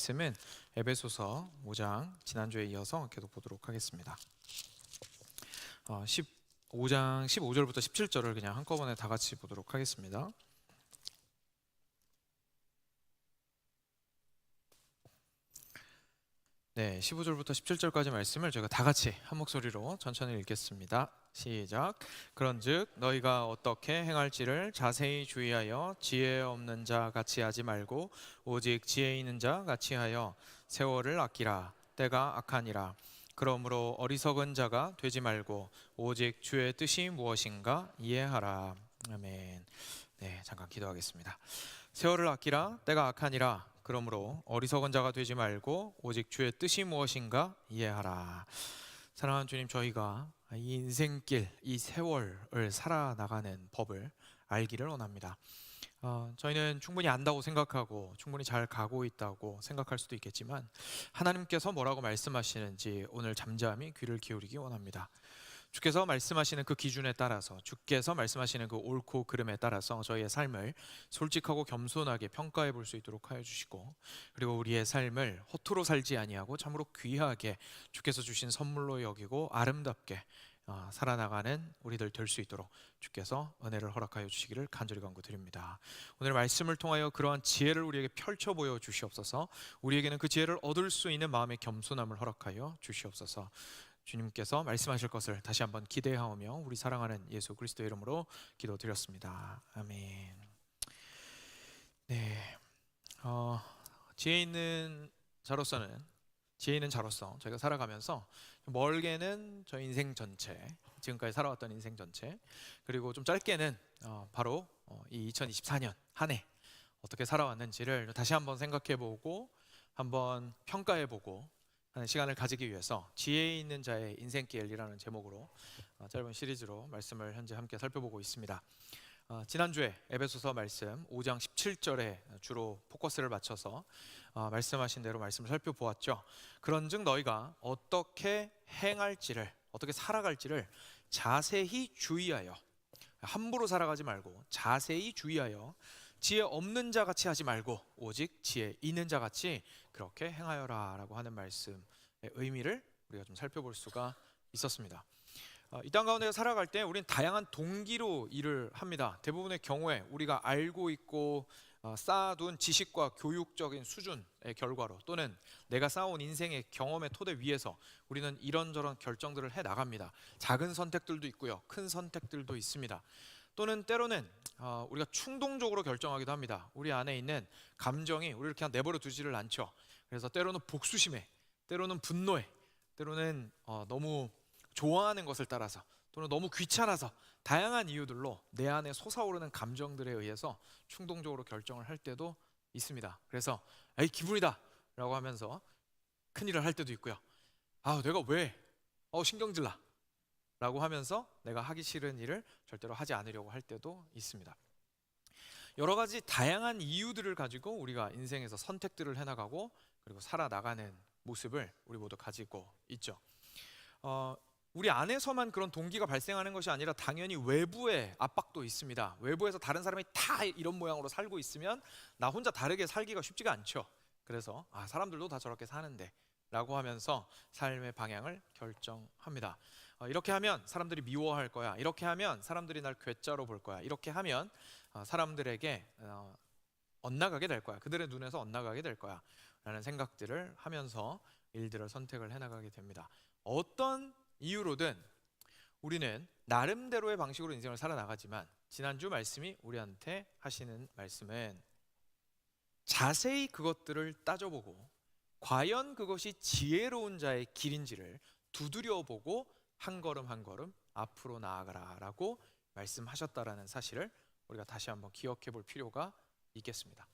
말씀은 에베소서 5장 지난주에 이어서 계속 보도록 하겠습니다. 15장 15절부터 17절을 그냥 한꺼번에 다 같이 보도록 하겠습니다. 네, 15절부터 17절까지 말씀을 제가 다 같이 한 목소리로 천천히 읽겠습니다. 시작. 그런즉 너희가 어떻게 행할지를 자세히 주의하여 지혜 없는 자 같이 하지 말고 오직 지혜 있는 자 같이 하여 세월을 아끼라. 때가 악하니라. 그러므로 어리석은 자가 되지 말고 오직 주의 뜻이 무엇인가 이해하라. 아멘. 네, 잠깐 기도하겠습니다. 세월을 아끼라. 때가 악하니라. 그러므로 어리석은 자가 되지 말고 오직 주의 뜻이 무엇인가 이해하라. 사랑하는 주님, 저희가 이 인생길, 이 세월을 살아나가는 법을 알기를 원합니다. 저희는 충분히 안다고 생각하고 충분히 잘 가고 있다고 생각할 수도 있겠지만 하나님께서 뭐라고 말씀하시는지 오늘 잠잠히 귀를 기울이기 원합니다. 주께서 말씀하시는 그 기준에 따라서, 주께서 말씀하시는 그 옳고 그름에 따라서 저희의 삶을 솔직하고 겸손하게 평가해 볼 수 있도록 하여 주시고, 그리고 우리의 삶을 허투루 살지 아니하고 참으로 귀하게 주께서 주신 선물로 여기고 아름답게 살아나가는 우리들 될 수 있도록 주께서 은혜를 허락하여 주시기를 간절히 간구드립니다. 오늘 말씀을 통하여 그러한 지혜를 우리에게 펼쳐 보여 주시옵소서. 우리에게는 그 지혜를 얻을 수 있는 마음의 겸손함을 허락하여 주시옵소서. 주님께서 말씀하실 것을 다시 한번 기대하오며 우리 사랑하는 예수 그리스도의 이름으로 기도드렸습니다. 아멘. 네, 지혜 있는 자로서 저희가 살아가면서 멀게는 저희 인생 전체, 지금까지 살아왔던 인생 전체, 그리고 좀 짧게는 바로 이 2024년 한 해 어떻게 살아왔는지를 다시 한번 생각해보고 한번 평가해보고 하는 시간을 가지기 위해서 지혜 있는 자의 인생길이라는 제목으로 짧은 시리즈로 말씀을 현재 함께 살펴보고 있습니다. 지난주에 에베소서 말씀 5장 17절에 주로 포커스를 맞춰서 말씀하신 대로 말씀을 살펴보았죠. 그런즉 너희가 어떻게 행할지를, 어떻게 살아갈지를 자세히 주의하여, 함부로 살아가지 말고 자세히 주의하여 지혜 없는 자 같이 하지 말고 오직 지혜 있는 자 같이 그렇게 행하여라 라고 하는 말씀의 의미를 우리가 좀 살펴볼 수가 있었습니다. 이 땅 가운데 살아갈 때 우리는 다양한 동기로 일을 합니다. 대부분의 경우에 우리가 알고 있고 쌓아둔 지식과 교육적인 수준의 결과로, 또는 내가 쌓아온 인생의 경험의 토대 위에서 우리는 이런저런 결정들을 해 나갑니다. 작은 선택들도 있고요, 큰 선택들도 있습니다. 또는 때로는 우리가 충동적으로 결정하기도 합니다. 우리 안에 있는 감정이 우리를 그냥 내버려 두지를 않죠. 그래서 때로는 복수심에, 때로는 분노에, 때로는 너무 좋아하는 것을 따라서, 또는 너무 귀찮아서, 다양한 이유들로 내 안에 솟아오르는 감정들에 의해서 충동적으로 결정을 할 때도 있습니다. 그래서 에이 기분이다 라고 하면서 큰일을 할 때도 있고요. 내가 왜 신경질나 라고 하면서 내가 하기 싫은 일을 절대로 하지 않으려고 할 때도 있습니다. 여러 가지 다양한 이유들을 가지고 우리가 인생에서 선택들을 해나가고 그리고 살아나가는 모습을 우리 모두 가지고 있죠. 우리 안에서만 그런 동기가 발생하는 것이 아니라 당연히 외부의 압박도 있습니다. 외부에서 다른 사람이 다 이런 모양으로 살고 있으면 나 혼자 다르게 살기가 쉽지가 않죠. 그래서 사람들도 다 저렇게 사는데 라고 하면서 삶의 방향을 결정합니다. 이렇게 하면 사람들이 미워할 거야, 이렇게 하면 사람들이 날 괴짜로 볼 거야, 이렇게 하면 사람들에게 엇나가게 될 거야, 그들의 눈에서 엇나가게 될 거야 라는 생각들을 하면서 일들을 선택을 해나가게 됩니다. 어떤 이유로든 우리는 나름대로의 방식으로 인생을 살아나가지만 지난주 말씀이 우리한테 하시는 말씀은 자세히 그것들을 따져보고 과연 그것이 지혜로운 자의 길인지를 두드려보고 한 걸음 한 걸음 앞으로 나아가라 라고 말씀하셨다라는 사실을 우리가 다시 한번 기억해 볼 필요가 있겠습니다.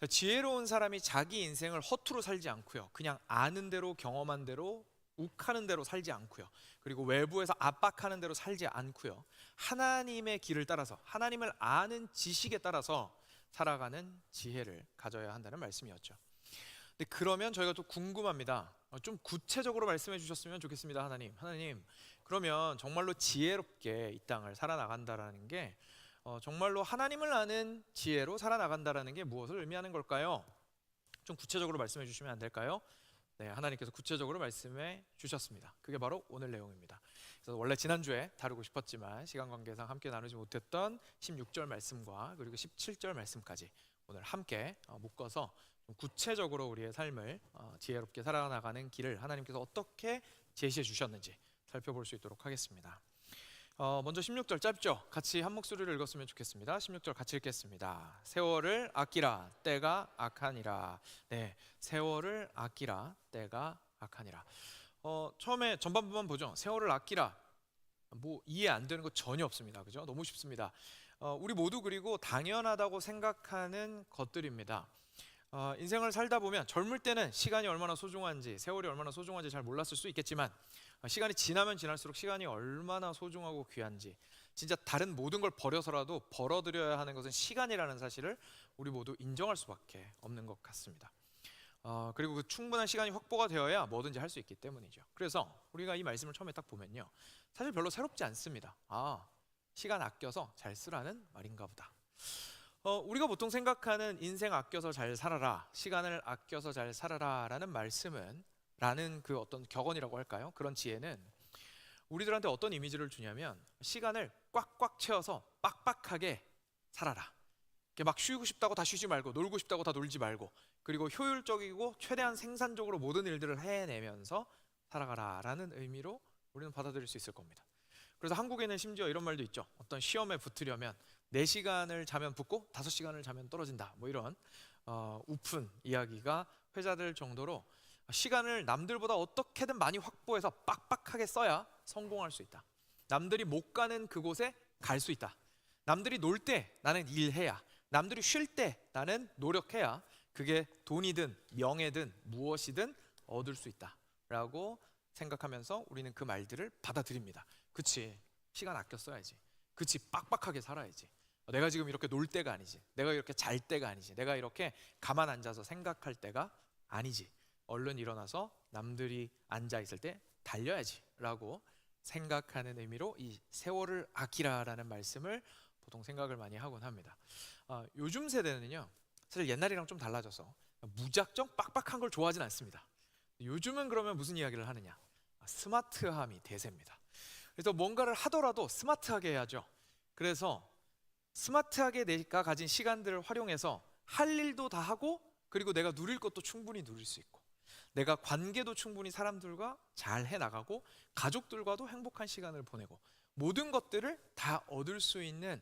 지혜로운 사람이 자기 인생을 허투루 살지 않고요, 그냥 아는 대로 경험한 대로 욱하는 대로 살지 않고요, 그리고 외부에서 압박하는 대로 살지 않고요, 하나님의 길을 따라서, 하나님을 아는 지식에 따라서 살아가는 지혜를 가져야 한다는 말씀이었죠. 근데 그러면 저희가 또 궁금합니다. 좀 구체적으로 말씀해 주셨으면 좋겠습니다. 하나님, 그러면 정말로 지혜롭게 이 땅을 살아나간다라는 게 정말로 하나님을 아는 지혜로 살아나간다라는 게 무엇을 의미하는 걸까요? 좀 구체적으로 말씀해 주시면 안 될까요? 네, 하나님께서 구체적으로 말씀해 주셨습니다. 그게 바로 오늘 내용입니다. 그래서 원래 지난주에 다루고 싶었지만 시간 관계상 함께 나누지 못했던 16절 말씀과 그리고 17절 말씀까지 오늘 함께 묶어서 좀 구체적으로 우리의 삶을 지혜롭게 살아나가는 길을 하나님께서 어떻게 제시해 주셨는지 살펴볼 수 있도록 하겠습니다. 먼저 16절 짧죠? 같이 한 목소리를 읽었으면 좋겠습니다. 16절 같이 읽겠습니다. 세월을 아끼라 때가 악하니라. 네, 세월을 아끼라 때가 악하니라. 처음에 전반부만 보죠. 세월을 아끼라. 뭐 이해 안 되는 거 전혀 없습니다. 그죠? 너무 쉽습니다. 우리 모두 그리고 당연하다고 생각하는 것들입니다. 인생을 살다 보면 젊을 때는 시간이 얼마나 소중한지, 세월이 얼마나 소중한지 잘 몰랐을 수 있겠지만 시간이 지나면 지날수록 시간이 얼마나 소중하고 귀한지, 진짜 다른 모든 걸 버려서라도 벌어들여야 하는 것은 시간이라는 사실을 우리 모두 인정할 수밖에 없는 것 같습니다. 그리고 그 충분한 시간이 확보가 되어야 뭐든지 할 수 있기 때문이죠. 그래서 우리가 이 말씀을 처음에 딱 보면요, 사실 별로 새롭지 않습니다. 시간 아껴서 잘 쓰라는 말인가 보다. 우리가 보통 생각하는 인생 아껴서 잘 살아라, 시간을 아껴서 잘 살아라 라는 말씀은, 라는 그 어떤 격언이라고 할까요? 그런 지혜는 우리들한테 어떤 이미지를 주냐면 시간을 꽉꽉 채워서 빡빡하게 살아라, 이렇게 막 쉬고 싶다고 다 쉬지 말고 놀고 싶다고 다 놀지 말고, 그리고 효율적이고 최대한 생산적으로 모든 일들을 해내면서 살아가라 라는 의미로 우리는 받아들일 수 있을 겁니다. 그래서 한국에는 심지어 이런 말도 있죠. 어떤 시험에 붙으려면 4시간을 자면 붙고 5시간을 자면 떨어진다, 뭐 이런 우픈 이야기가 회자될 정도로 시간을 남들보다 어떻게든 많이 확보해서 빡빡하게 써야 성공할 수 있다. 남들이 못 가는 그곳에 갈 수 있다. 남들이 놀 때 나는 일해야, 남들이 쉴 때 나는 노력해야 그게 돈이든 명예든 무엇이든 얻을 수 있다 라고 생각하면서 우리는 그 말들을 받아들입니다. 그치, 시간 아껴 써야지. 그치, 빡빡하게 살아야지. 내가 지금 이렇게 놀 때가 아니지. 내가 이렇게 잘 때가 아니지. 내가 이렇게 가만 앉아서 생각할 때가 아니지. 얼른 일어나서 남들이 앉아 있을 때 달려야지 라고 생각하는 의미로 이 세월을 아끼라라는 말씀을 보통 생각을 많이 하곤 합니다. 요즘 세대는요, 사실 옛날이랑 좀 달라져서 무작정 빡빡한 걸 좋아하진 않습니다. 요즘은 그러면 무슨 이야기를 하느냐? 스마트함이 대세입니다. 그래서 뭔가를 하더라도 스마트하게 해야죠. 그래서 스마트하게 내가 가진 시간들을 활용해서 할 일도 다 하고, 그리고 내가 누릴 것도 충분히 누릴 수 있고, 내가 관계도 충분히 사람들과 잘 해나가고, 가족들과도 행복한 시간을 보내고, 모든 것들을 다 얻을 수 있는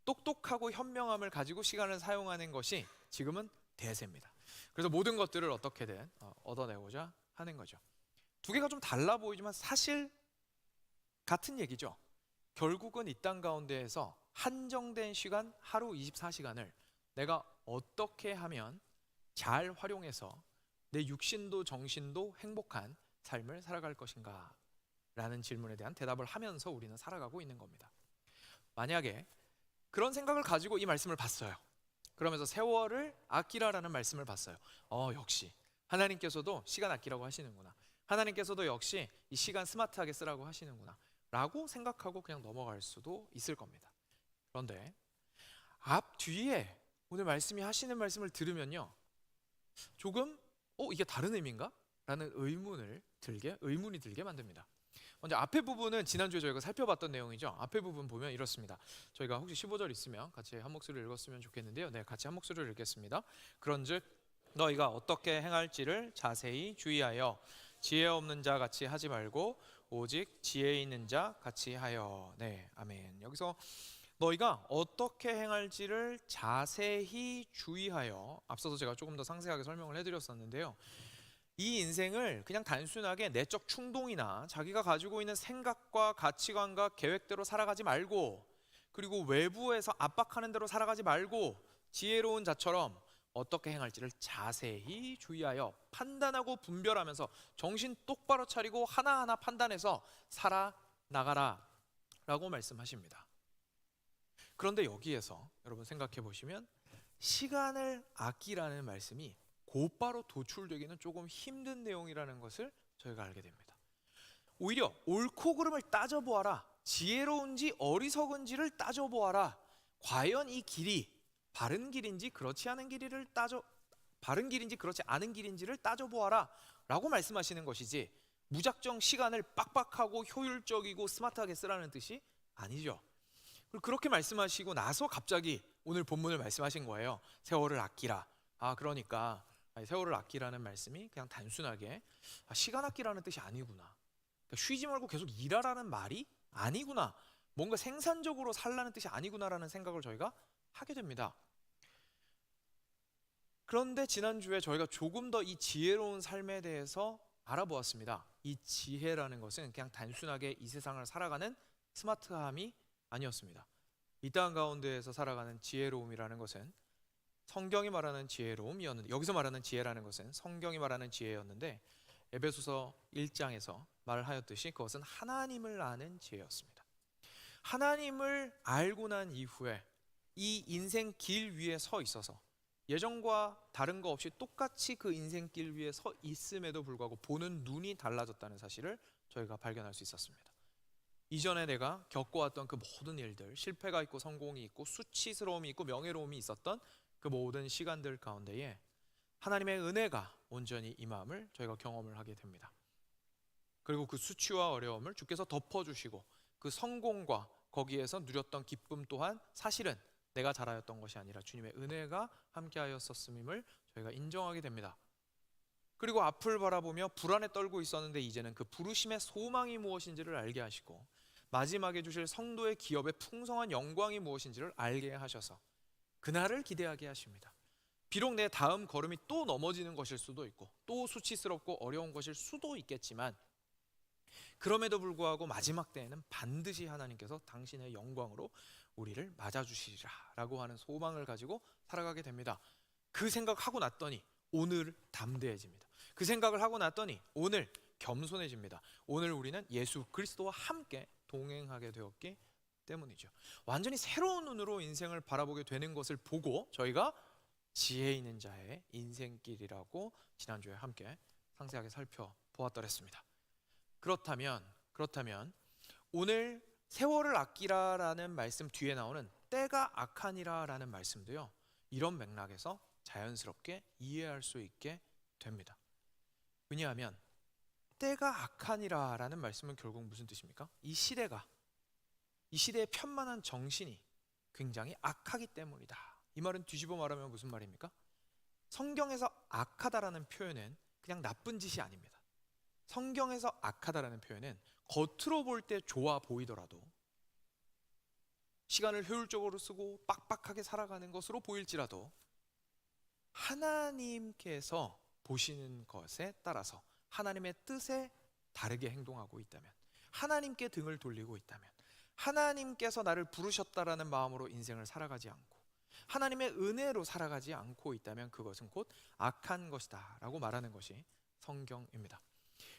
똑똑하고 현명함을 가지고 시간을 사용하는 것이 지금은 대세입니다. 그래서 모든 것들을 어떻게든 얻어내고자 하는 거죠. 두 개가 좀 달라 보이지만 사실 같은 얘기죠. 결국은 이 땅 가운데에서 한정된 시간, 하루 24시간을 내가 어떻게 하면 잘 활용해서 내 육신도 정신도 행복한 삶을 살아갈 것인가 라는 질문에 대한 대답을 하면서 우리는 살아가고 있는 겁니다. 만약에 그런 생각을 가지고 이 말씀을 봤어요. 그러면서 세월을 아끼라라는 말씀을 봤어요. 역시 하나님께서도 시간 아끼라고 하시는구나. 하나님께서도 역시 이 시간 스마트하게 쓰라고 하시는구나 라고 생각하고 그냥 넘어갈 수도 있을 겁니다. 그런데 앞 뒤에 오늘 말씀이 하시는 말씀을 들으면요, 조금 이게 다른 의미인가? 라는 의문이 들게 만듭니다. 먼저 앞에 부분은 지난주에 저희가 살펴봤던 내용이죠. 앞에 부분 보면 이렇습니다. 저희가 혹시 15절 있으면 같이 한 목소리를 읽었으면 좋겠는데요. 네, 같이 한 목소리를 읽겠습니다. 그런즉 너희가 어떻게 행할지를 자세히 주의하여 지혜 없는 자 같이 하지 말고 오직 지혜 있는 자 같이 하여. 네, 아멘. 여기서 너희가 어떻게 행할지를 자세히 주의하여, 앞서서 제가 조금 더 상세하게 설명을 해드렸었는데요, 이 인생을 그냥 단순하게 내적 충동이나 자기가 가지고 있는 생각과 가치관과 계획대로 살아가지 말고, 그리고 외부에서 압박하는 대로 살아가지 말고 지혜로운 자처럼 어떻게 행할지를 자세히 주의하여 판단하고 분별하면서 정신 똑바로 차리고 하나하나 판단해서 살아나가라 라고 말씀하십니다. 그런데 여기에서 여러분 생각해 보시면 시간을 아끼라는 말씀이 곧바로 도출되기는 조금 힘든 내용이라는 것을 저희가 알게 됩니다. 오히려 옳고 그름을 따져보아라, 지혜로운지 어리석은지를 따져보아라, 과연 이 길이 바른 길인지 그렇지 않은 길이를 바른 길인지 그렇지 않은 길인지를 따져보아라 라고 말씀하시는 것이지, 무작정 시간을 빡빡하고 효율적이고 스마트하게 쓰라는 뜻이 아니죠. 그렇게 말씀하시고 나서 갑자기 오늘 본문을 말씀하신 거예요. 세월을 아끼라. 그러니까 세월을 아끼라는 말씀이 그냥 단순하게 시간 아끼라는 뜻이 아니구나, 그러니까 쉬지 말고 계속 일하라는 말이 아니구나, 뭔가 생산적으로 살라는 뜻이 아니구나라는 생각을 저희가 하게 됩니다. 그런데 지난주에 저희가 조금 더 이 지혜로운 삶에 대해서 알아보았습니다. 이 지혜라는 것은 그냥 단순하게 이 세상을 살아가는 스마트함이 아니었습니다. 이 땅 가운데에서 살아가는 지혜로움이라는 것은 성경이 말하는 지혜로움이었는데, 여기서 말하는 지혜라는 것은 성경이 말하는 지혜였는데, 에베소서 1장에서 말하였듯이 그것은 하나님을 아는 지혜였습니다. 하나님을 알고 난 이후에 이 인생 길 위에 서 있어서 예전과 다른 거 없이 똑같이 그 인생길 위에 서 있음에도 불구하고 보는 눈이 달라졌다는 사실을 저희가 발견할 수 있었습니다. 이전에 내가 겪어왔던 그 모든 일들, 실패가 있고 성공이 있고 수치스러움이 있고 명예로움이 있었던 그 모든 시간들 가운데에 하나님의 은혜가 온전히 임함을 저희가 경험을 하게 됩니다. 그리고 그 수치와 어려움을 주께서 덮어주시고 그 성공과 거기에서 누렸던 기쁨 또한 사실은 내가 잘하였던 것이 아니라 주님의 은혜가 함께하였었음을 저희가 인정하게 됩니다. 그리고 앞을 바라보며 불안에 떨고 있었는데 이제는 그 부르심의 소망이 무엇인지를 알게 하시고 마지막에 주실 성도의 기업의 풍성한 영광이 무엇인지를 알게 하셔서 그날을 기대하게 하십니다. 비록 내 다음 걸음이 또 넘어지는 것일 수도 있고 또 수치스럽고 어려운 것일 수도 있겠지만, 그럼에도 불구하고 마지막 때에는 반드시 하나님께서 당신의 영광으로 우리를 맞아주시리라 라고 하는 소망을 가지고 살아가게 됩니다. 그 생각하고 났더니 오늘 담대해집니다. 그 생각을 하고 났더니 오늘 겸손해집니다. 오늘 우리는 예수 그리스도와 함께 동행하게 되었기 때문이죠. 완전히 새로운 눈으로 인생을 바라보게 되는 것을 보고 저희가 지혜 있는 자의 인생길이라고 지난주에 함께 상세하게 살펴보았더랬습니다. 그렇다면 오늘 세월을 아끼라라는 말씀 뒤에 나오는 때가 악하니라라는 말씀도요, 이런 맥락에서 자연스럽게 이해할 수 있게 됩니다. 왜냐하면 때가 악하니라라는 말씀은 결국 무슨 뜻입니까? 이 시대의 편만한 정신이 굉장히 악하기 때문이다. 이 말은 뒤집어 말하면 무슨 말입니까? 성경에서 악하다라는 표현은 그냥 나쁜 짓이 아닙니다. 성경에서 악하다라는 표현은 겉으로 볼 때 좋아 보이더라도, 시간을 효율적으로 쓰고 빡빡하게 살아가는 것으로 보일지라도 하나님께서 보시는 것에 따라서 하나님의 뜻에 다르게 행동하고 있다면, 하나님께 등을 돌리고 있다면, 하나님께서 나를 부르셨다라는 마음으로 인생을 살아가지 않고 하나님의 은혜로 살아가지 않고 있다면 그것은 곧 악한 것이다 라고 말하는 것이 성경입니다.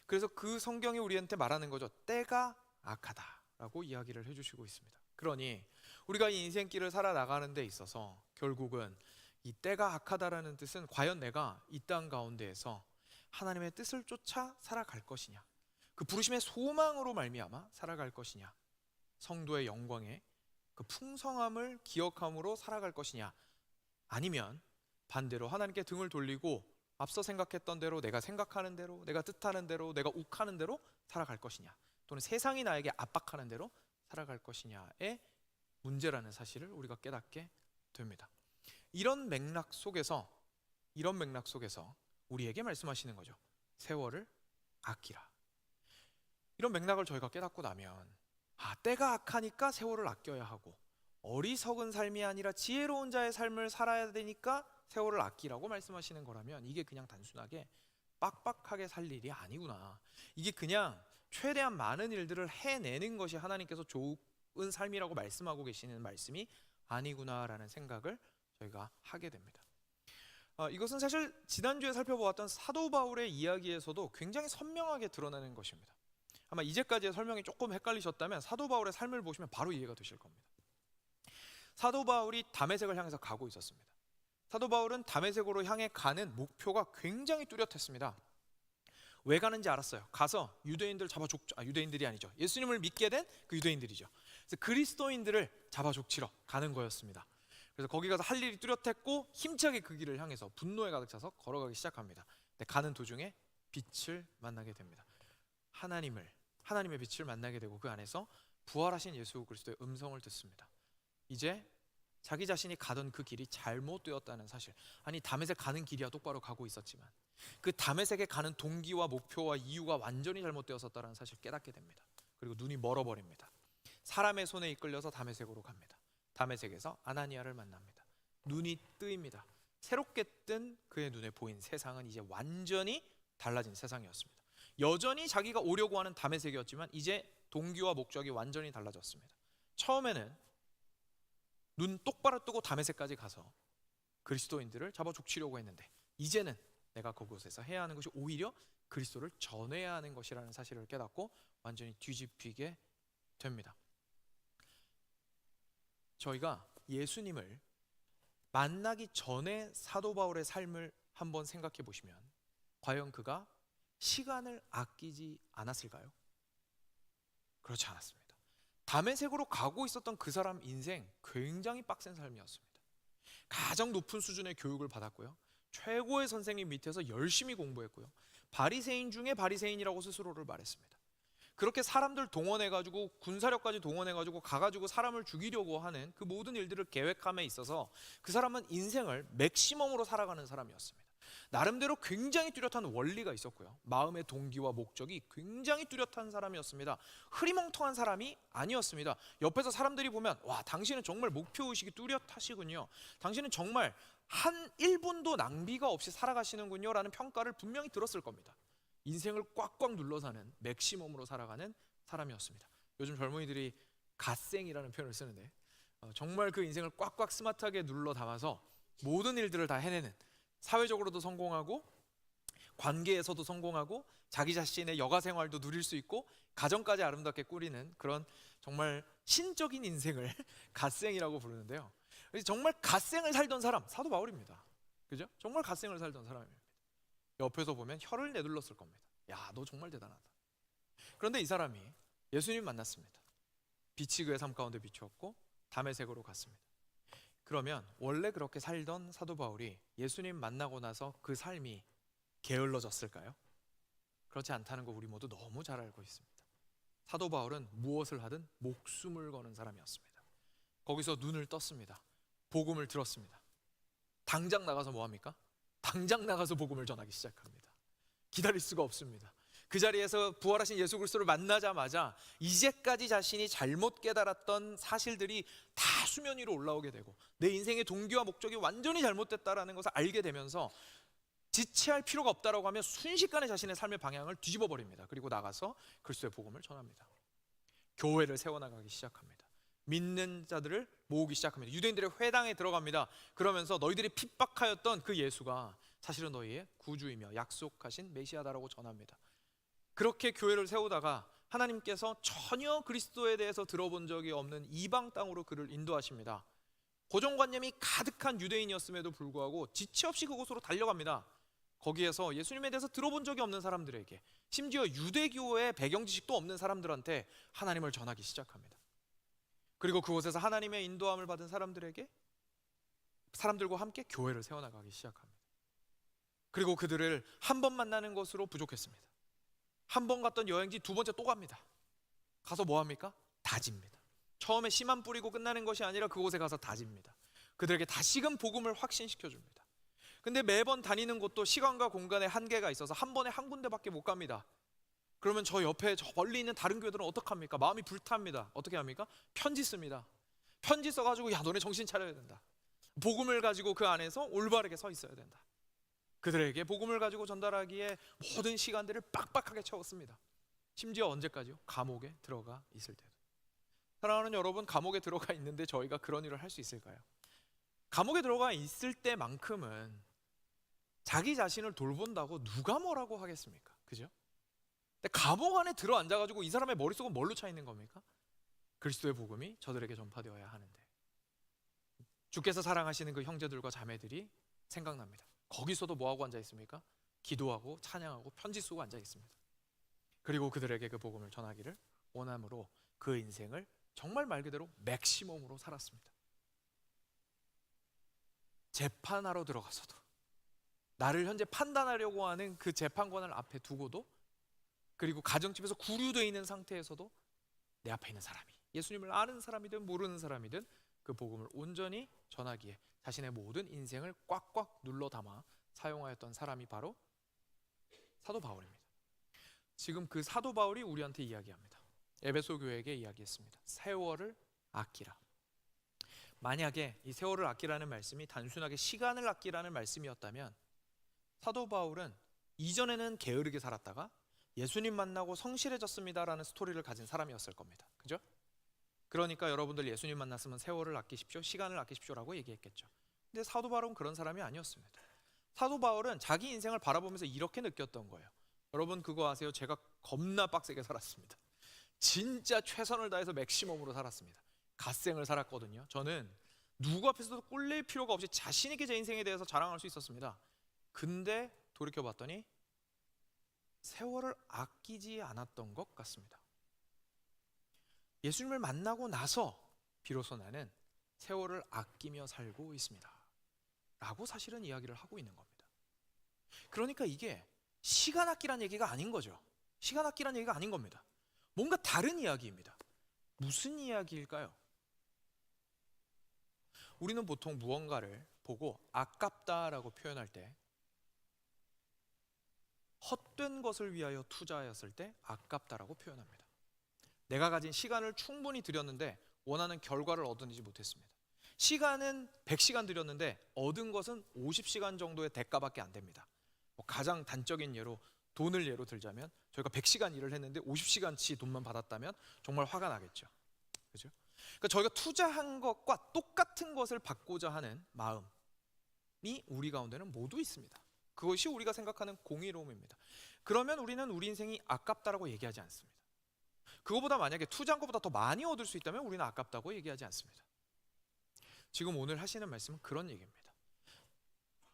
그래서 그 성경이 우리한테 말하는 거죠. 때가 악하다라고 이야기를 해주시고 있습니다. 그러니 우리가 이 인생길을 살아나가는 데 있어서 결국은 이 때가 악하다라는 뜻은 과연 내가 이 땅 가운데에서 하나님의 뜻을 쫓아 살아갈 것이냐, 그 부르심의 소망으로 말미암아 살아갈 것이냐, 성도의 영광의 그 풍성함을 기억함으로 살아갈 것이냐, 아니면 반대로 하나님께 등을 돌리고 앞서 생각했던 대로, 내가 생각하는 대로, 내가 뜻하는 대로, 내가 욱하는 대로 살아갈 것이냐, 또는 세상이 나에게 압박하는 대로 살아갈 것이냐의 문제라는 사실을 우리가 깨닫게 됩니다. 이런 맥락 속에서 우리에게 말씀하시는 거죠. 세월을 아끼라. 이런 맥락을 저희가 깨닫고 나면 때가 악하니까 세월을 아껴야 하고, 어리석은 삶이 아니라 지혜로운 자의 삶을 살아야 되니까 세월을 아끼라고 말씀하시는 거라면 이게 그냥 단순하게 빡빡하게 살 일이 아니구나, 이게 그냥 최대한 많은 일들을 해내는 것이 하나님께서 좋은 삶이라고 말씀하고 계시는 말씀이 아니구나라는 생각을 저희가 하게 됩니다. 이것은 사실 지난주에 살펴보았던 사도 바울의 이야기에서도 굉장히 선명하게 드러나는 것입니다. 아마 이제까지의 설명이 조금 헷갈리셨다면 사도 바울의 삶을 보시면 바로 이해가 되실 겁니다. 사도 바울이 다메섹을 향해서 가고 있었습니다. 사도 바울은 다메섹으로 향해 가는 목표가 굉장히 뚜렷했습니다. 왜 가는지 알았어요. 가서 유대인들 유대인들이 아니죠. 예수님을 믿게 된 그 유대인들이죠. 그래서 그리스도인들을 잡아 족치러 가는 거였습니다. 그래서 거기 가서 할 일이 뚜렷했고 힘차게 그 길을 향해서 분노에 가득 차서 걸어가기 시작합니다. 근데 가는 도중에 빛을 만나게 됩니다. 하나님의 빛을 만나게 되고 그 안에서 부활하신 예수 그리스도의 음성을 듣습니다. 이제 자기 자신이 가던 그 길이 잘못되었다는 사실. 아니 다메섹 가는 길이야 똑바로 가고 있었지만 그 다메섹에 가는 동기와 목표와 이유가 완전히 잘못되었었다는 사실을 깨닫게 됩니다. 그리고 눈이 멀어버립니다. 사람의 손에 이끌려서 다메섹으로 갑니다. 다메섹에서 아나니아를 만납니다. 눈이 뜨입니다. 새롭게 뜬 그의 눈에 보인 세상은 이제 완전히 달라진 세상이었습니다. 여전히 자기가 오려고 하는 다메섹이었지만 이제 동기와 목적이 완전히 달라졌습니다. 처음에는 눈 똑바로 뜨고 다메섹까지 가서 그리스도인들을 잡아 족치려고 했는데 이제는 내가 그곳에서 해야 하는 것이 오히려 그리스도를 전해야 하는 것이라는 사실을 깨닫고 완전히 뒤집히게 됩니다. 저희가 예수님을 만나기 전에 사도 바울의 삶을 한번 생각해 보시면 과연 그가 시간을 아끼지 않았을까요? 그렇지 않았습니다. 다메섹으로 가고 있었던 그 사람 인생 굉장히 빡센 삶이었습니다. 가장 높은 수준의 교육을 받았고요. 최고의 선생님 밑에서 열심히 공부했고요. 바리새인 중에 바리새인이라고 스스로를 말했습니다. 그렇게 사람들 동원해가지고 군사력까지 동원해가지고 가가지고 사람을 죽이려고 하는 그 모든 일들을 계획함에 있어서 그 사람은 인생을 맥시멈으로 살아가는 사람이었습니다. 나름대로 굉장히 뚜렷한 원리가 있었고요. 마음의 동기와 목적이 굉장히 뚜렷한 사람이었습니다. 흐리멍텅한 사람이 아니었습니다. 옆에서 사람들이 보면 와 당신은 정말 목표의식이 뚜렷하시군요. 당신은 정말 한 1분도 낭비가 없이 살아가시는군요 라는 평가를 분명히 들었을 겁니다. 인생을 꽉꽉 눌러 사는 맥시멈으로 살아가는 사람이었습니다. 요즘 젊은이들이 갓생이라는 표현을 쓰는데 정말 그 인생을 꽉꽉 스마트하게 눌러 담아서 모든 일들을 다 해내는, 사회적으로도 성공하고 관계에서도 성공하고 자기 자신의 여가 생활도 누릴 수 있고 가정까지 아름답게 꾸리는 그런 정말 신적인 인생을 갓생이라고 부르는데요. 정말 갓생을 살던 사람 사도 바울입니다. 그죠? 정말 갓생을 살던 사람입니다. 옆에서 보면 혀를 내둘렀을 겁니다. 야, 너 정말 대단하다. 그런데 이 사람이 예수님 만났습니다. 빛이 그의 삶 가운데 비추었고 다메섹으로 갔습니다. 그러면 원래 그렇게 살던 사도 바울이 예수님 만나고 나서 그 삶이 게을러졌을까요? 그렇지 않다는 거 우리 모두 너무 잘 알고 있습니다. 사도 바울은 무엇을 하든 목숨을 거는 사람이었습니다. 거기서 눈을 떴습니다. 복음을 들었습니다. 당장 나가서 뭐 합니까? 당장 나가서 복음을 전하기 시작합니다. 기다릴 수가 없습니다. 그 자리에서 부활하신 예수 그리스도를 만나자마자 이제까지 자신이 잘못 깨달았던 사실들이 다 수면 위로 올라오게 되고 내 인생의 동기와 목적이 완전히 잘못됐다라는 것을 알게 되면서 지체할 필요가 없다라고 하면 순식간에 자신의 삶의 방향을 뒤집어 버립니다. 그리고 나가서 그리스도의 복음을 전합니다. 교회를 세워나가기 시작합니다. 믿는 자들을 모으기 시작합니다. 유대인들의 회당에 들어갑니다. 그러면서 너희들이 핍박하였던 그 예수가 사실은 너희의 구주이며 약속하신 메시아다라고 전합니다. 그렇게 교회를 세우다가 하나님께서 전혀 그리스도에 대해서 들어본 적이 없는 이방 땅으로 그를 인도하십니다. 고정관념이 가득한 유대인이었음에도 불구하고 지체 없이 그곳으로 달려갑니다. 거기에서 예수님에 대해서 들어본 적이 없는 사람들에게, 심지어 유대교의 배경 지식도 없는 사람들한테 하나님을 전하기 시작합니다. 그리고 그곳에서 하나님의 인도함을 받은 사람들과 함께 교회를 세워나가기 시작합니다. 그리고 그들을 한 번 만나는 것으로 부족했습니다. 한 번 갔던 여행지 두 번째 또 갑니다. 가서 뭐 합니까? 다집니다. 처음에 씨만 뿌리고 끝나는 것이 아니라 그곳에 가서 다집니다. 그들에게 다시금 복음을 확신시켜 줍니다. 근데 매번 다니는 곳도 시간과 공간의 한계가 있어서 한 번에 한 군데밖에 못 갑니다. 그러면 저 옆에 저 멀리 있는 다른 교회들은 어떡합니까? 마음이 불탑니다. 어떻게 합니까? 편지 씁니다. 편지 써가지고 야 너네 정신 차려야 된다. 복음을 가지고 그 안에서 올바르게 서 있어야 된다. 그들에게 복음을 가지고 전달하기에 모든 시간들을 빡빡하게 채웠습니다. 심지어 언제까지요? 감옥에 들어가 있을 때도. 사랑하는 여러분, 감옥에 들어가 있는데 저희가 그런 일을 할 수 있을까요? 감옥에 들어가 있을 때만큼은 자기 자신을 돌본다고 누가 뭐라고 하겠습니까? 그죠? 근데 감옥 안에 들어앉아가지고 이 사람의 머릿속은 뭘로 차 있는 겁니까? 그리스도의 복음이 저들에게 전파되어야 하는데 주께서 사랑하시는 그 형제들과 자매들이 생각납니다. 거기서도 뭐하고 앉아 있습니까? 기도하고 찬양하고 편지 쓰고 앉아 있습니다. 그리고 그들에게 그 복음을 전하기를 원함으로 그 인생을 정말 말 그대로 맥시멈으로 살았습니다. 재판하러 들어가서도, 나를 현재 판단하려고 하는 그 재판관을 앞에 두고도, 그리고 가정집에서 구류되어 있는 상태에서도 내 앞에 있는 사람이 예수님을 아는 사람이든 모르는 사람이든 그 복음을 온전히 전하기에 자신의 모든 인생을 꽉꽉 눌러 담아 사용하였던 사람이 바로 사도 바울입니다. 지금 그 사도 바울이 우리한테 이야기합니다. 에베소 교회에게 이야기했습니다. 세월을 아끼라. 만약에 이 세월을 아끼라는 말씀이 단순하게 시간을 아끼라는 말씀이었다면 사도 바울은 이전에는 게으르게 살았다가 예수님 만나고 성실해졌습니다라는 스토리를 가진 사람이었을 겁니다. 그죠? 그러니까 여러분들 예수님 만났으면 세월을 아끼십시오, 시간을 아끼십시오라고 얘기했겠죠. 근데 사도 바울은 그런 사람이 아니었습니다. 사도 바울은 자기 인생을 바라보면서 이렇게 느꼈던 거예요. 여러분 그거 아세요? 제가 겁나 빡세게 살았습니다. 진짜 최선을 다해서 맥시멈으로 살았습니다. 갓생을 살았거든요. 저는 누구 앞에서도 꿀릴 필요가 없이 자신 있게 제 인생에 대해서 자랑할 수 있었습니다. 근데 돌이켜봤더니 세월을 아끼지 않았던 것 같습니다. 예수님을 만나고 나서 비로소 나는 세월을 아끼며 살고 있습니다 라고 사실은 이야기를 하고 있는 겁니다. 그러니까 이게 시간 아끼란 얘기가 아닌 거죠. 시간 아끼란 얘기가 아닌 겁니다. 뭔가 다른 이야기입니다. 무슨 이야기일까요? 우리는 보통 무언가를 보고 아깝다라고 표현할 때, 헛된 것을 위하여 투자하였을 때 아깝다라고 표현합니다. 내가 가진 시간을 충분히 들였는데 원하는 결과를 얻어내지 못했습니다. 시간은 100시간 들였는데 얻은 것은 50시간 정도의 대가밖에 안 됩니다. 가장 단적인 예로 돈을 예로 들자면 저희가 100시간 일을 했는데 50시간치 돈만 받았다면 정말 화가 나겠죠. 그죠? 그러니까 저희가 투자한 것과 똑같은 것을 받고자 하는 마음이 우리 가운데는 모두 있습니다. 그것이 우리가 생각하는 공의로움입니다. 그러면 우리는 우리 인생이 아깝다라고 얘기하지 않습니다. 그거보다 만약에 투자한 것보다 더 많이 얻을 수 있다면 우리는 아깝다고 얘기하지 않습니다. 지금 오늘 하시는 말씀은 그런 얘기입니다.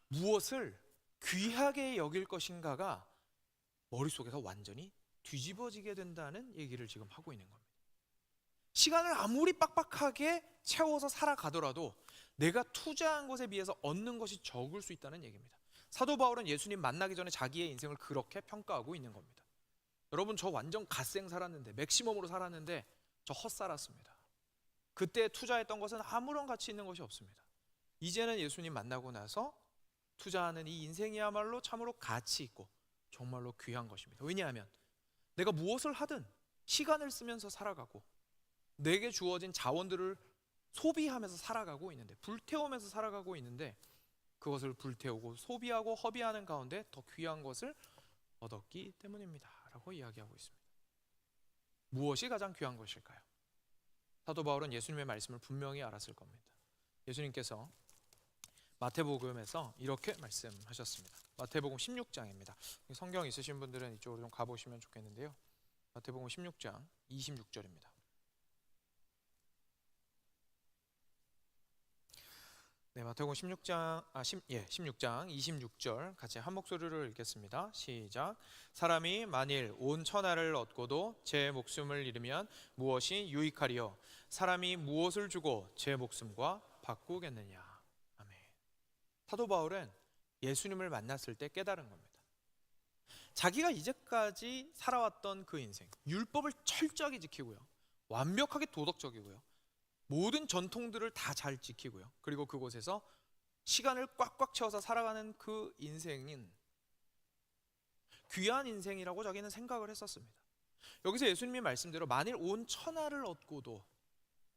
무엇을 귀하게 여길 것인가가 머릿속에서 완전히 뒤집어지게 된다는 얘기를 지금 하고 있는 겁니다. 시간을 아무리 빡빡하게 채워서 살아가더라도 내가 투자한 것에 비해서 얻는 것이 적을 수 있다는 얘기입니다. 사도 바울은 예수님 만나기 전에 자기의 인생을 그렇게 평가하고 있는 겁니다. 여러분 저 완전 갓생 살았는데, 맥시멈으로 살았는데 저 헛살았습니다. 그때 투자했던 것은 아무런 가치 있는 것이 없습니다. 이제는 예수님 만나고 나서 투자하는 이 인생이야말로 참으로 가치 있고 정말로 귀한 것입니다. 왜냐하면 내가 무엇을 하든 시간을 쓰면서 살아가고 내게 주어진 자원들을 소비하면서 살아가고 있는데, 불태우면서 살아가고 있는데, 그것을 불태우고 소비하고 허비하는 가운데 더 귀한 것을 얻었기 때문입니다 라고 이야기하고 있습니다. 무엇이 가장 귀한 것일까요? 사도 바울은 예수님의 말씀을 분명히 알았을 겁니다. 예수님께서 마태복음에서 이렇게 말씀하셨습니다. 마태복음 16장입니다. 성경 있으신 분들은 이쪽으로 좀 가보시면 좋겠는데요. 마태복음 16장 26절입니다. 네, 마태복음 16장 26절 같이 한 목소리로 읽겠습니다. 시작. 사람이 만일 온 천하를 얻고도 제 목숨을 잃으면 무엇이 유익하리요? 사람이 무엇을 주고 제 목숨과 바꾸겠느냐? 아멘. 사도 바울은 예수님을 만났을 때 깨달은 겁니다. 자기가 이제까지 살아왔던 그 인생, 율법을 철저하게 지키고요, 완벽하게 도덕적이고요, 모든 전통들을 다 잘 지키고요, 그리고 그곳에서 시간을 꽉꽉 채워서 살아가는 그 인생인 귀한 인생이라고 자기는 생각을 했었습니다. 여기서 예수님이 말씀대로 만일 온 천하를 얻고도,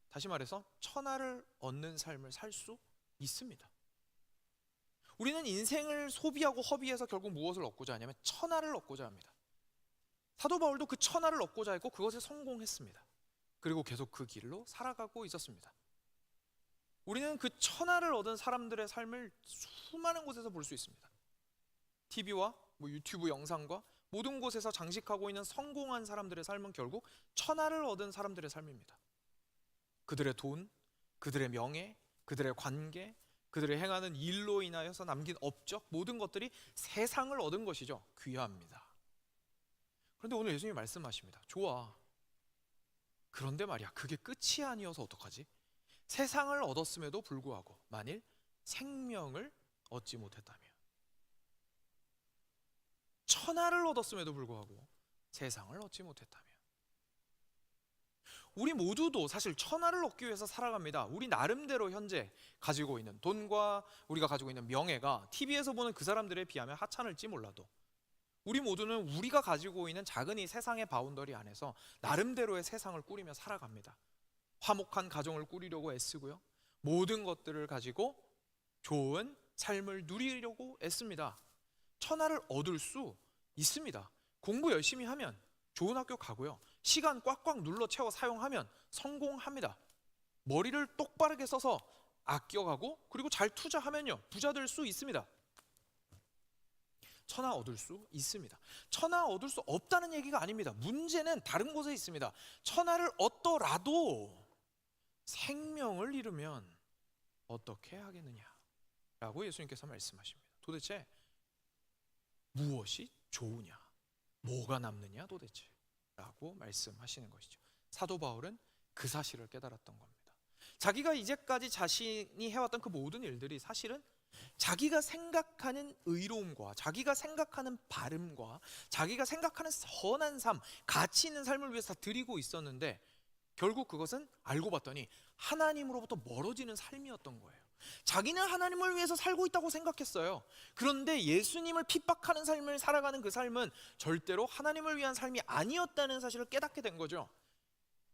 다시 말해서 천하를 얻는 삶을 살 수 있습니다. 우리는 인생을 소비하고 허비해서 결국 무엇을 얻고자 하냐면 천하를 얻고자 합니다. 사도 바울도 그 천하를 얻고자 했고 그것에 성공했습니다. 그리고 계속 그 길로 살아가고 있었습니다. 우리는 그 천하를 얻은 사람들의 삶을 수많은 곳에서 볼 수 있습니다. TV와 유튜브 영상과 모든 곳에서 장식하고 있는 성공한 사람들의 삶은 결국 천하를 얻은 사람들의 삶입니다. 그들의 돈, 그들의 명예, 그들의 관계, 그들의 행하는 일로 인하여서 남긴 업적, 모든 것들이 세상을 얻은 것이죠. 귀합니다. 그런데 오늘 예수님이 말씀하십니다. 좋아. 그런데 말이야, 그게 끝이 아니어서 어떡하지? 세상을 얻었음에도 불구하고 만일 생명을 얻지 못했다면, 천하를 얻었음에도 불구하고 세상을 얻지 못했다면, 우리 모두도 사실 천하를 얻기 위해서 살아갑니다. 우리 나름대로 현재 가지고 있는 돈과 우리가 가지고 있는 명예가 TV에서 보는 그 사람들에 비하면 하찮을지 몰라도, 우리 모두는 우리가 가지고 있는 작은 이 세상의 바운더리 안에서 나름대로의 세상을 꾸리며 살아갑니다. 화목한 가정을 꾸리려고 애쓰고요, 모든 것들을 가지고 좋은 삶을 누리려고 애씁니다. 천하를 얻을 수 있습니다. 공부 열심히 하면 좋은 학교 가고요, 시간 꽉꽉 눌러 채워 사용하면 성공합니다. 머리를 똑바르게 써서 아껴가고 그리고 잘 투자하면요, 부자 될 수 있습니다. 천하 얻을 수 있습니다. 천하 얻을 수 없다는 얘기가 아닙니다. 문제는 다른 곳에 있습니다. 천하를 얻더라도 생명을 잃으면 어떻게 하겠느냐라고 예수님께서 말씀하십니다. 도대체 무엇이 좋으냐, 뭐가 남느냐 도대체 라고 말씀하시는 것이죠. 사도 바울은 그 사실을 깨달았던 겁니다. 자기가 이제까지 자신이 해왔던 그 모든 일들이 사실은 자기가 생각하는 의로움과 자기가 생각하는 바름과 자기가 생각하는 선한 삶, 가치 있는 삶을 위해서 다 드리고 있었는데, 결국 그것은 알고 봤더니 하나님으로부터 멀어지는 삶이었던 거예요. 자기는 하나님을 위해서 살고 있다고 생각했어요. 그런데 예수님을 핍박하는 삶을 살아가는 그 삶은 절대로 하나님을 위한 삶이 아니었다는 사실을 깨닫게 된 거죠.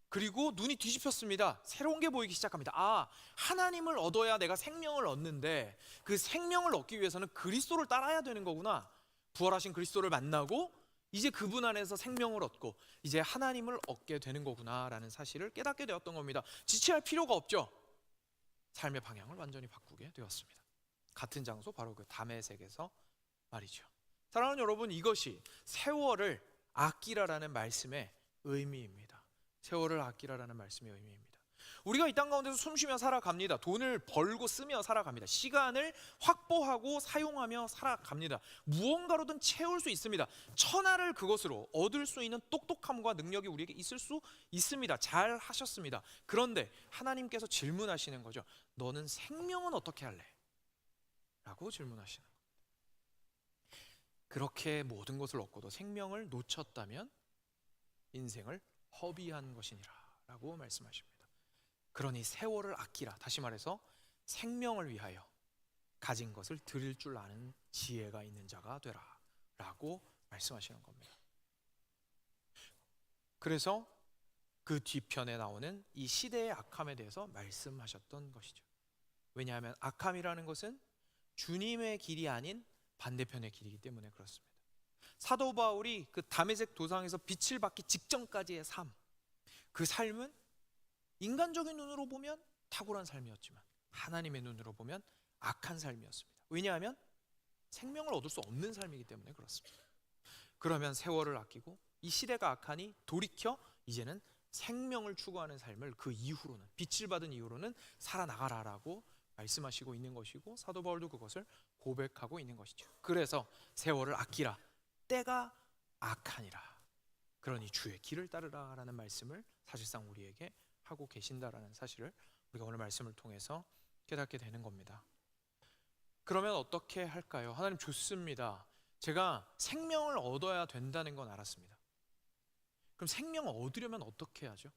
그리고 눈이 뒤집혔습니다. 새로운 게 보이기 시작합니다. 아, 하나님을 얻어야 내가 생명을 얻는데 그 생명을 얻기 위해서는 그리스도를 따라야 되는 거구나. 부활하신 그리스도를 만나고 이제 그분 안에서 생명을 얻고 이제 하나님을 얻게 되는 거구나라는 사실을 깨닫게 되었던 겁니다. 지체할 필요가 없죠. 삶의 방향을 완전히 바꾸게 되었습니다. 같은 장소, 바로 그 다메섹에서 말이죠. 사랑하는 여러분, 이것이 세월을 아끼라라는 말씀의 의미입니다. 세월을 아끼라라는 말씀의 의미입니다. 우리가 이 땅 가운데서 숨쉬며 살아갑니다. 돈을 벌고 쓰며 살아갑니다. 시간을 확보하고 사용하며 살아갑니다. 무언가로든 채울 수 있습니다. 천하를 그것으로 얻을 수 있는 똑똑함과 능력이 우리에게 있을 수 있습니다. 잘 하셨습니다. 그런데 하나님께서 질문하시는 거죠. 너는 생명은 어떻게 할래? 라고 질문하시는 거예요. 그렇게 모든 것을 얻고도 생명을 놓쳤다면 인생을 허비한 것이니라 라고 말씀하십니다. 그러니 세월을 아끼라, 다시 말해서 생명을 위하여 가진 것을 드릴 줄 아는 지혜가 있는 자가 되라 라고 말씀하시는 겁니다. 그래서 그 뒤편에 나오는 이 시대의 악함에 대해서 말씀하셨던 것이죠. 왜냐하면 악함이라는 것은 주님의 길이 아닌 반대편의 길이기 때문에 그렇습니다. 사도 바울이 그 다메섹 도상에서 빛을 받기 직전까지의 삶, 그 삶은 인간적인 눈으로 보면 탁월한 삶이었지만 하나님의 눈으로 보면 악한 삶이었습니다. 왜냐하면 생명을 얻을 수 없는 삶이기 때문에 그렇습니다. 그러면 세월을 아끼고 이 시대가 악하니 돌이켜 이제는 생명을 추구하는 삶을 그 이후로는, 빛을 받은 이후로는 살아나가라라고 말씀하시고 있는 것이고, 사도 바울도 그것을 고백하고 있는 것이죠. 그래서 세월을 아끼라, 때가 악하니라, 그러니 주의 길을 따르라라는 말씀을 사실상 우리에게 하고 계신다라는 사실을 우리가 오늘 말씀을 통해서 깨닫게 되는 겁니다. 그러면 어떻게 할까요? 하나님 좋습니다. 제가 생명을 얻어야 된다는 건 알았습니다. 그럼 생명을 얻으려면 어떻게 하죠?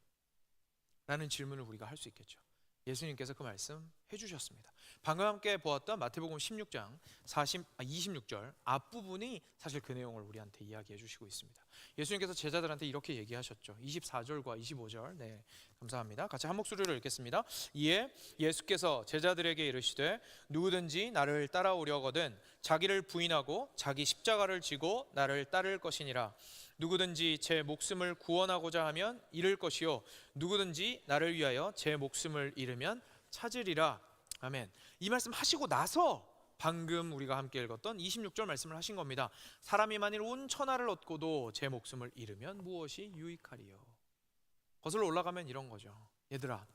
라는 질문을 우리가 할 수 있겠죠. 예수님께서 그 말씀 해주셨습니다. 방금 함께 보았던 마태복음 16장 26절 앞부분이 사실 그 내용을 우리한테 이야기해 주시고 있습니다. 예수님께서 제자들한테 이렇게 얘기하셨죠. 24절과 25절, 네, 감사합니다. 같이 한 목소리로 읽겠습니다. 이에 예수께서 제자들에게 이르시되 누구든지 나를 따라오려거든 자기를 부인하고 자기 십자가를 지고 나를 따를 것이니라. 누구든지 제 목숨을 구원하고자 하면 잃을 것이요 누구든지 나를 위하여 제 목숨을 잃으면 찾으리라. 아멘. 이 말씀 하시고 나서 방금 우리가 함께 읽었던 26절 말씀을 하신 겁니다. 사람이 만일 온 천하를 얻고도 제 목숨을 잃으면 무엇이 유익하리요? 거슬러 올라가면 이런 거죠. 얘들아,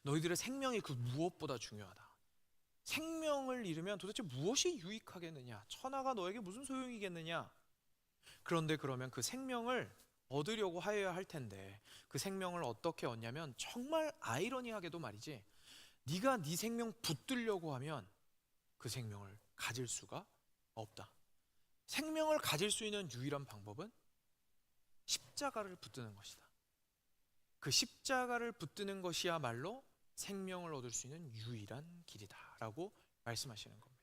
너희들의 생명이 그 무엇보다 중요하다. 생명을 잃으면 도대체 무엇이 유익하겠느냐? 천하가 너에게 무슨 소용이겠느냐? 그런데 그러면 그 생명을 얻으려고 하여야 할 텐데 그 생명을 어떻게 얻냐면 정말 아이러니하게도 말이지, 네가 네 생명 붙들려고 하면 그 생명을 가질 수가 없다. 생명을 가질 수 있는 유일한 방법은 십자가를 붙드는 것이다. 그 십자가를 붙드는 것이야말로 생명을 얻을 수 있는 유일한 길이다라고 말씀하시는 겁니다.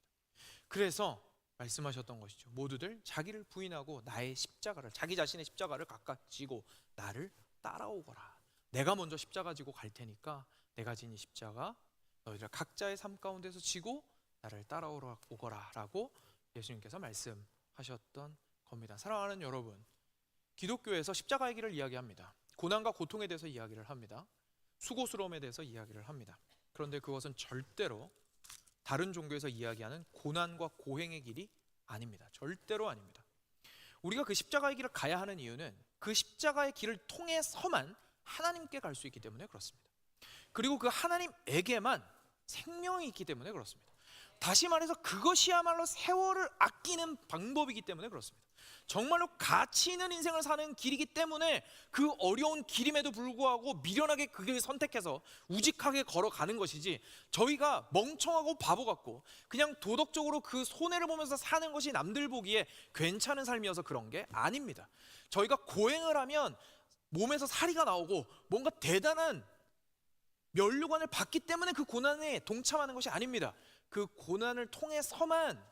그래서 말씀하셨던 것이죠. 모두들 자기를 부인하고 나의 십자가를, 자기 자신의 십자가를 각각 지고 나를 따라오거라. 내가 먼저 십자가 지고 갈 테니까 내가 진 이 십자가 너희들 각자의 삶 가운데서 지고 나를 따라오거라 라고 예수님께서 말씀하셨던 겁니다. 사랑하는 여러분, 기독교에서 십자가의 길을 이야기합니다. 고난과 고통에 대해서 이야기를 합니다. 수고스러움에 대해서 이야기를 합니다. 그런데 그것은 절대로 다른 종교에서 이야기하는 고난과 고행의 길이 아닙니다. 절대로 아닙니다. 우리가 그 십자가의 길을 가야 하는 이유는 그 십자가의 길을 통해서만 하나님께 갈 수 있기 때문에 그렇습니다. 그리고 그 하나님에게만 생명이 있기 때문에 그렇습니다. 다시 말해서 그것이야말로 세월을 아끼는 방법이기 때문에 그렇습니다. 정말로 가치 있는 인생을 사는 길이기 때문에 그 어려운 길임에도 불구하고 미련하게 그 길을 선택해서 우직하게 걸어가는 것이지, 저희가 멍청하고 바보 같고 그냥 도덕적으로 그 손해를 보면서 사는 것이 남들 보기에 괜찮은 삶이어서 그런 게 아닙니다. 저희가 고행을 하면 몸에서 사리가 나오고 뭔가 대단한 면류관을 받기 때문에 그 고난에 동참하는 것이 아닙니다. 그 고난을 통해서만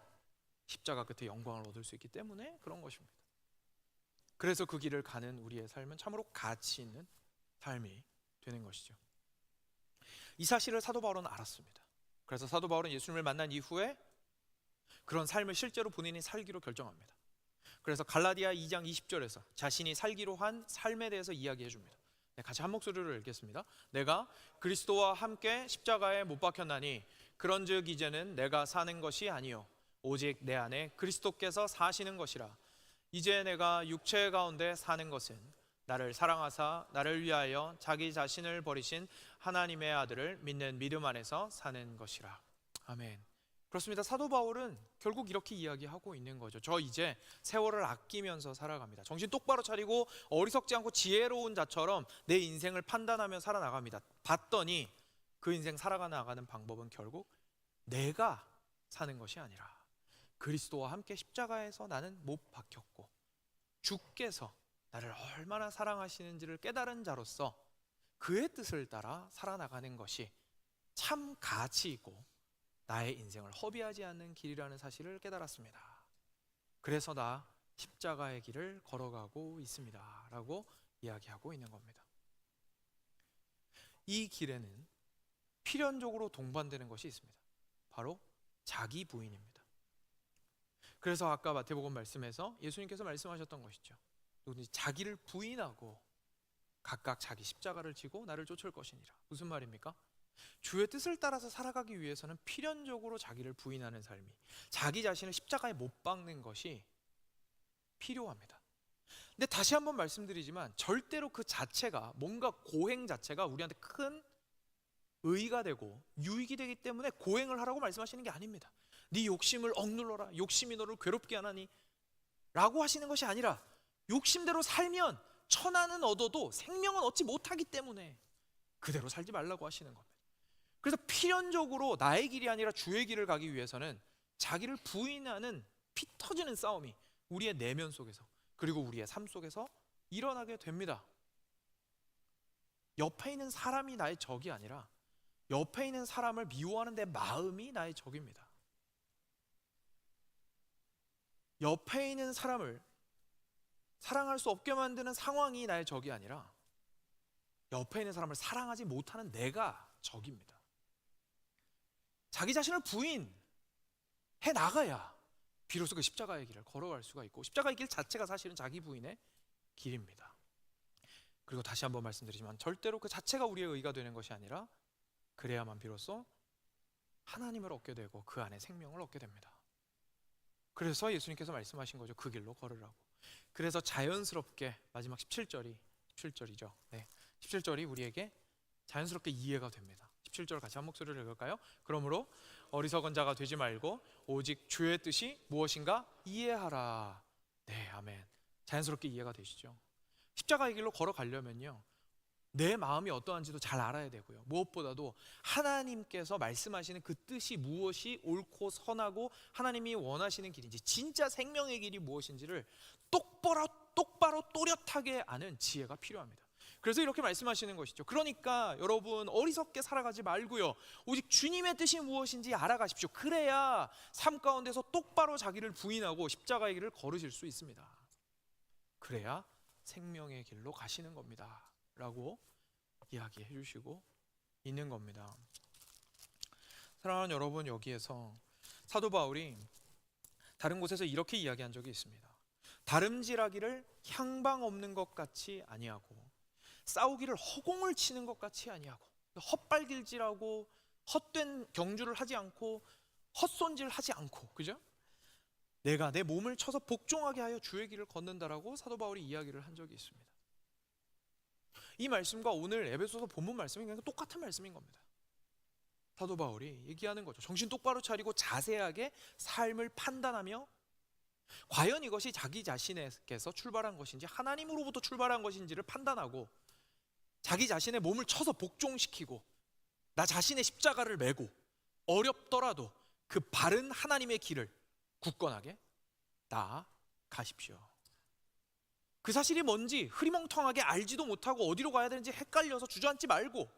십자가 끝에 영광을 얻을 수 있기 때문에 그런 것입니다. 그래서 그 길을 가는 우리의 삶은 참으로 가치 있는 삶이 되는 것이죠. 이 사실을 사도 바울은 알았습니다. 그래서 사도 바울은 예수님을 만난 이후에 그런 삶을 실제로 본인이 살기로 결정합니다. 그래서 갈라디아 2장 20절에서 자신이 살기로 한 삶에 대해서 이야기해 줍니다. 같이 한 목소리로 읽겠습니다. 내가 그리스도와 함께 십자가에 못 박혔나니 그런즉 이제는 내가 사는 것이 아니요 오직 내 안에 그리스도께서 사시는 것이라. 이제 내가 육체 가운데 사는 것은 나를 사랑하사 나를 위하여 자기 자신을 버리신 하나님의 아들을 믿는 믿음 안에서 사는 것이라. 아멘. 그렇습니다. 사도 바울은 결국 이렇게 이야기하고 있는 거죠. 저 이제 세월을 아끼면서 살아갑니다. 정신 똑바로 차리고 어리석지 않고 지혜로운 자처럼 내 인생을 판단하며 살아나갑니다. 봤더니 그 인생 살아가는 방법은 결국 내가 사는 것이 아니라 그리스도와 함께 십자가에서 나는 못 박혔고 주께서 나를 얼마나 사랑하시는지를 깨달은 자로서 그의 뜻을 따라 살아나가는 것이 참 가치 있고 나의 인생을 허비하지 않는 길이라는 사실을 깨달았습니다. 그래서 나 십자가의 길을 걸어가고 있습니다 라고 이야기하고 있는 겁니다. 이 길에는 필연적으로 동반되는 것이 있습니다. 바로 자기 부인입니다. 그래서 아까 마태복음 말씀에서 예수님께서 말씀하셨던 것이죠. 누구든지 자기를 부인하고 각각 자기 십자가를 지고 나를 쫓을 것이니라. 무슨 말입니까? 주의 뜻을 따라서 살아가기 위해서는 필연적으로 자기를 부인하는 삶이, 자기 자신을 십자가에 못 박는 것이 필요합니다. 근데 다시 한번 말씀드리지만 절대로 그 자체가, 뭔가 고행 자체가 우리한테 큰 의의가 되고 유익이 되기 때문에 고행을 하라고 말씀하시는 게 아닙니다. 네 욕심을 억눌러라, 욕심이 너를 괴롭게 하나니 라고 하시는 것이 아니라, 욕심대로 살면 천하는 얻어도 생명은 얻지 못하기 때문에 그대로 살지 말라고 하시는 겁니다. 그래서 필연적으로 나의 길이 아니라 주의 길을 가기 위해서는 자기를 부인하는 피 터지는 싸움이 우리의 내면 속에서, 그리고 우리의 삶 속에서 일어나게 됩니다. 옆에 있는 사람이 나의 적이 아니라 옆에 있는 사람을 미워하는 내 마음이 나의 적입니다. 옆에 있는 사람을 사랑할 수 없게 만드는 상황이 나의 적이 아니라 옆에 있는 사람을 사랑하지 못하는 내가 적입니다. 자기 자신을 부인해 나가야 비로소 그 십자가의 길을 걸어갈 수가 있고, 십자가의 길 자체가 사실은 자기 부인의 길입니다. 그리고 다시 한번 말씀드리지만 절대로 그 자체가 우리의 의가 되는 것이 아니라 그래야만 비로소 하나님을 얻게 되고 그 안에 생명을 얻게 됩니다. 그래서 예수님께서 말씀하신 거죠. 그 길로 걸으라고. 그래서 자연스럽게 마지막 17절이죠. 네, 17절이 우리에게 자연스럽게 이해가 됩니다. 17절 같이 한 목소리를 읽을까요? 그러므로 어리석은 자가 되지 말고 오직 주의 뜻이 무엇인가 이해하라. 네, 아멘. 자연스럽게 이해가 되시죠? 십자가의 길로 걸어가려면요, 내 마음이 어떠한지도 잘 알아야 되고요. 무엇보다도 하나님께서 말씀하시는 그 뜻이 무엇이 옳고 선하고 하나님이 원하시는 길인지, 진짜 생명의 길이 무엇인지를 똑바로 또렷하게 아는 지혜가 필요합니다. 그래서 이렇게 말씀하시는 것이죠. 그러니까 여러분, 어리석게 살아가지 말고요, 오직 주님의 뜻이 무엇인지 알아가십시오. 그래야 삶 가운데서 똑바로 자기를 부인하고 십자가의 길을 걸으실 수 있습니다. 그래야 생명의 길로 가시는 겁니다 라고 이야기해 주시고 있는 겁니다. 사랑하는 여러분, 여기에서 사도 바울이 다른 곳에서 이렇게 이야기한 적이 있습니다. 다름질하기를 향방 없는 것 같이 아니하고, 싸우기를 허공을 치는 것 같이 아니하고, 헛발길질하고 헛된 경주를 하지 않고 헛손질 하지 않고, 그죠? 내가 내 몸을 쳐서 복종하게 하여 주의 길을 걷는다라고 사도 바울이 이야기를 한 적이 있습니다. 이 말씀과 오늘 에베소서 본문 말씀이 그냥 똑같은 말씀인 겁니다. 사도 바울이 얘기하는 거죠. 정신 똑바로 차리고 자세하게 삶을 판단하며, 과연 이것이 자기 자신에게서 출발한 것인지 하나님으로부터 출발한 것인지를 판단하고, 자기 자신의 몸을 쳐서 복종시키고 나 자신의 십자가를 메고 어렵더라도 그 바른 하나님의 길을 굳건하게 나아가십시오. 그 사실이 뭔지 흐리멍텅하게 알지도 못하고 어디로 가야 되는지 헷갈려서 주저앉지 말고,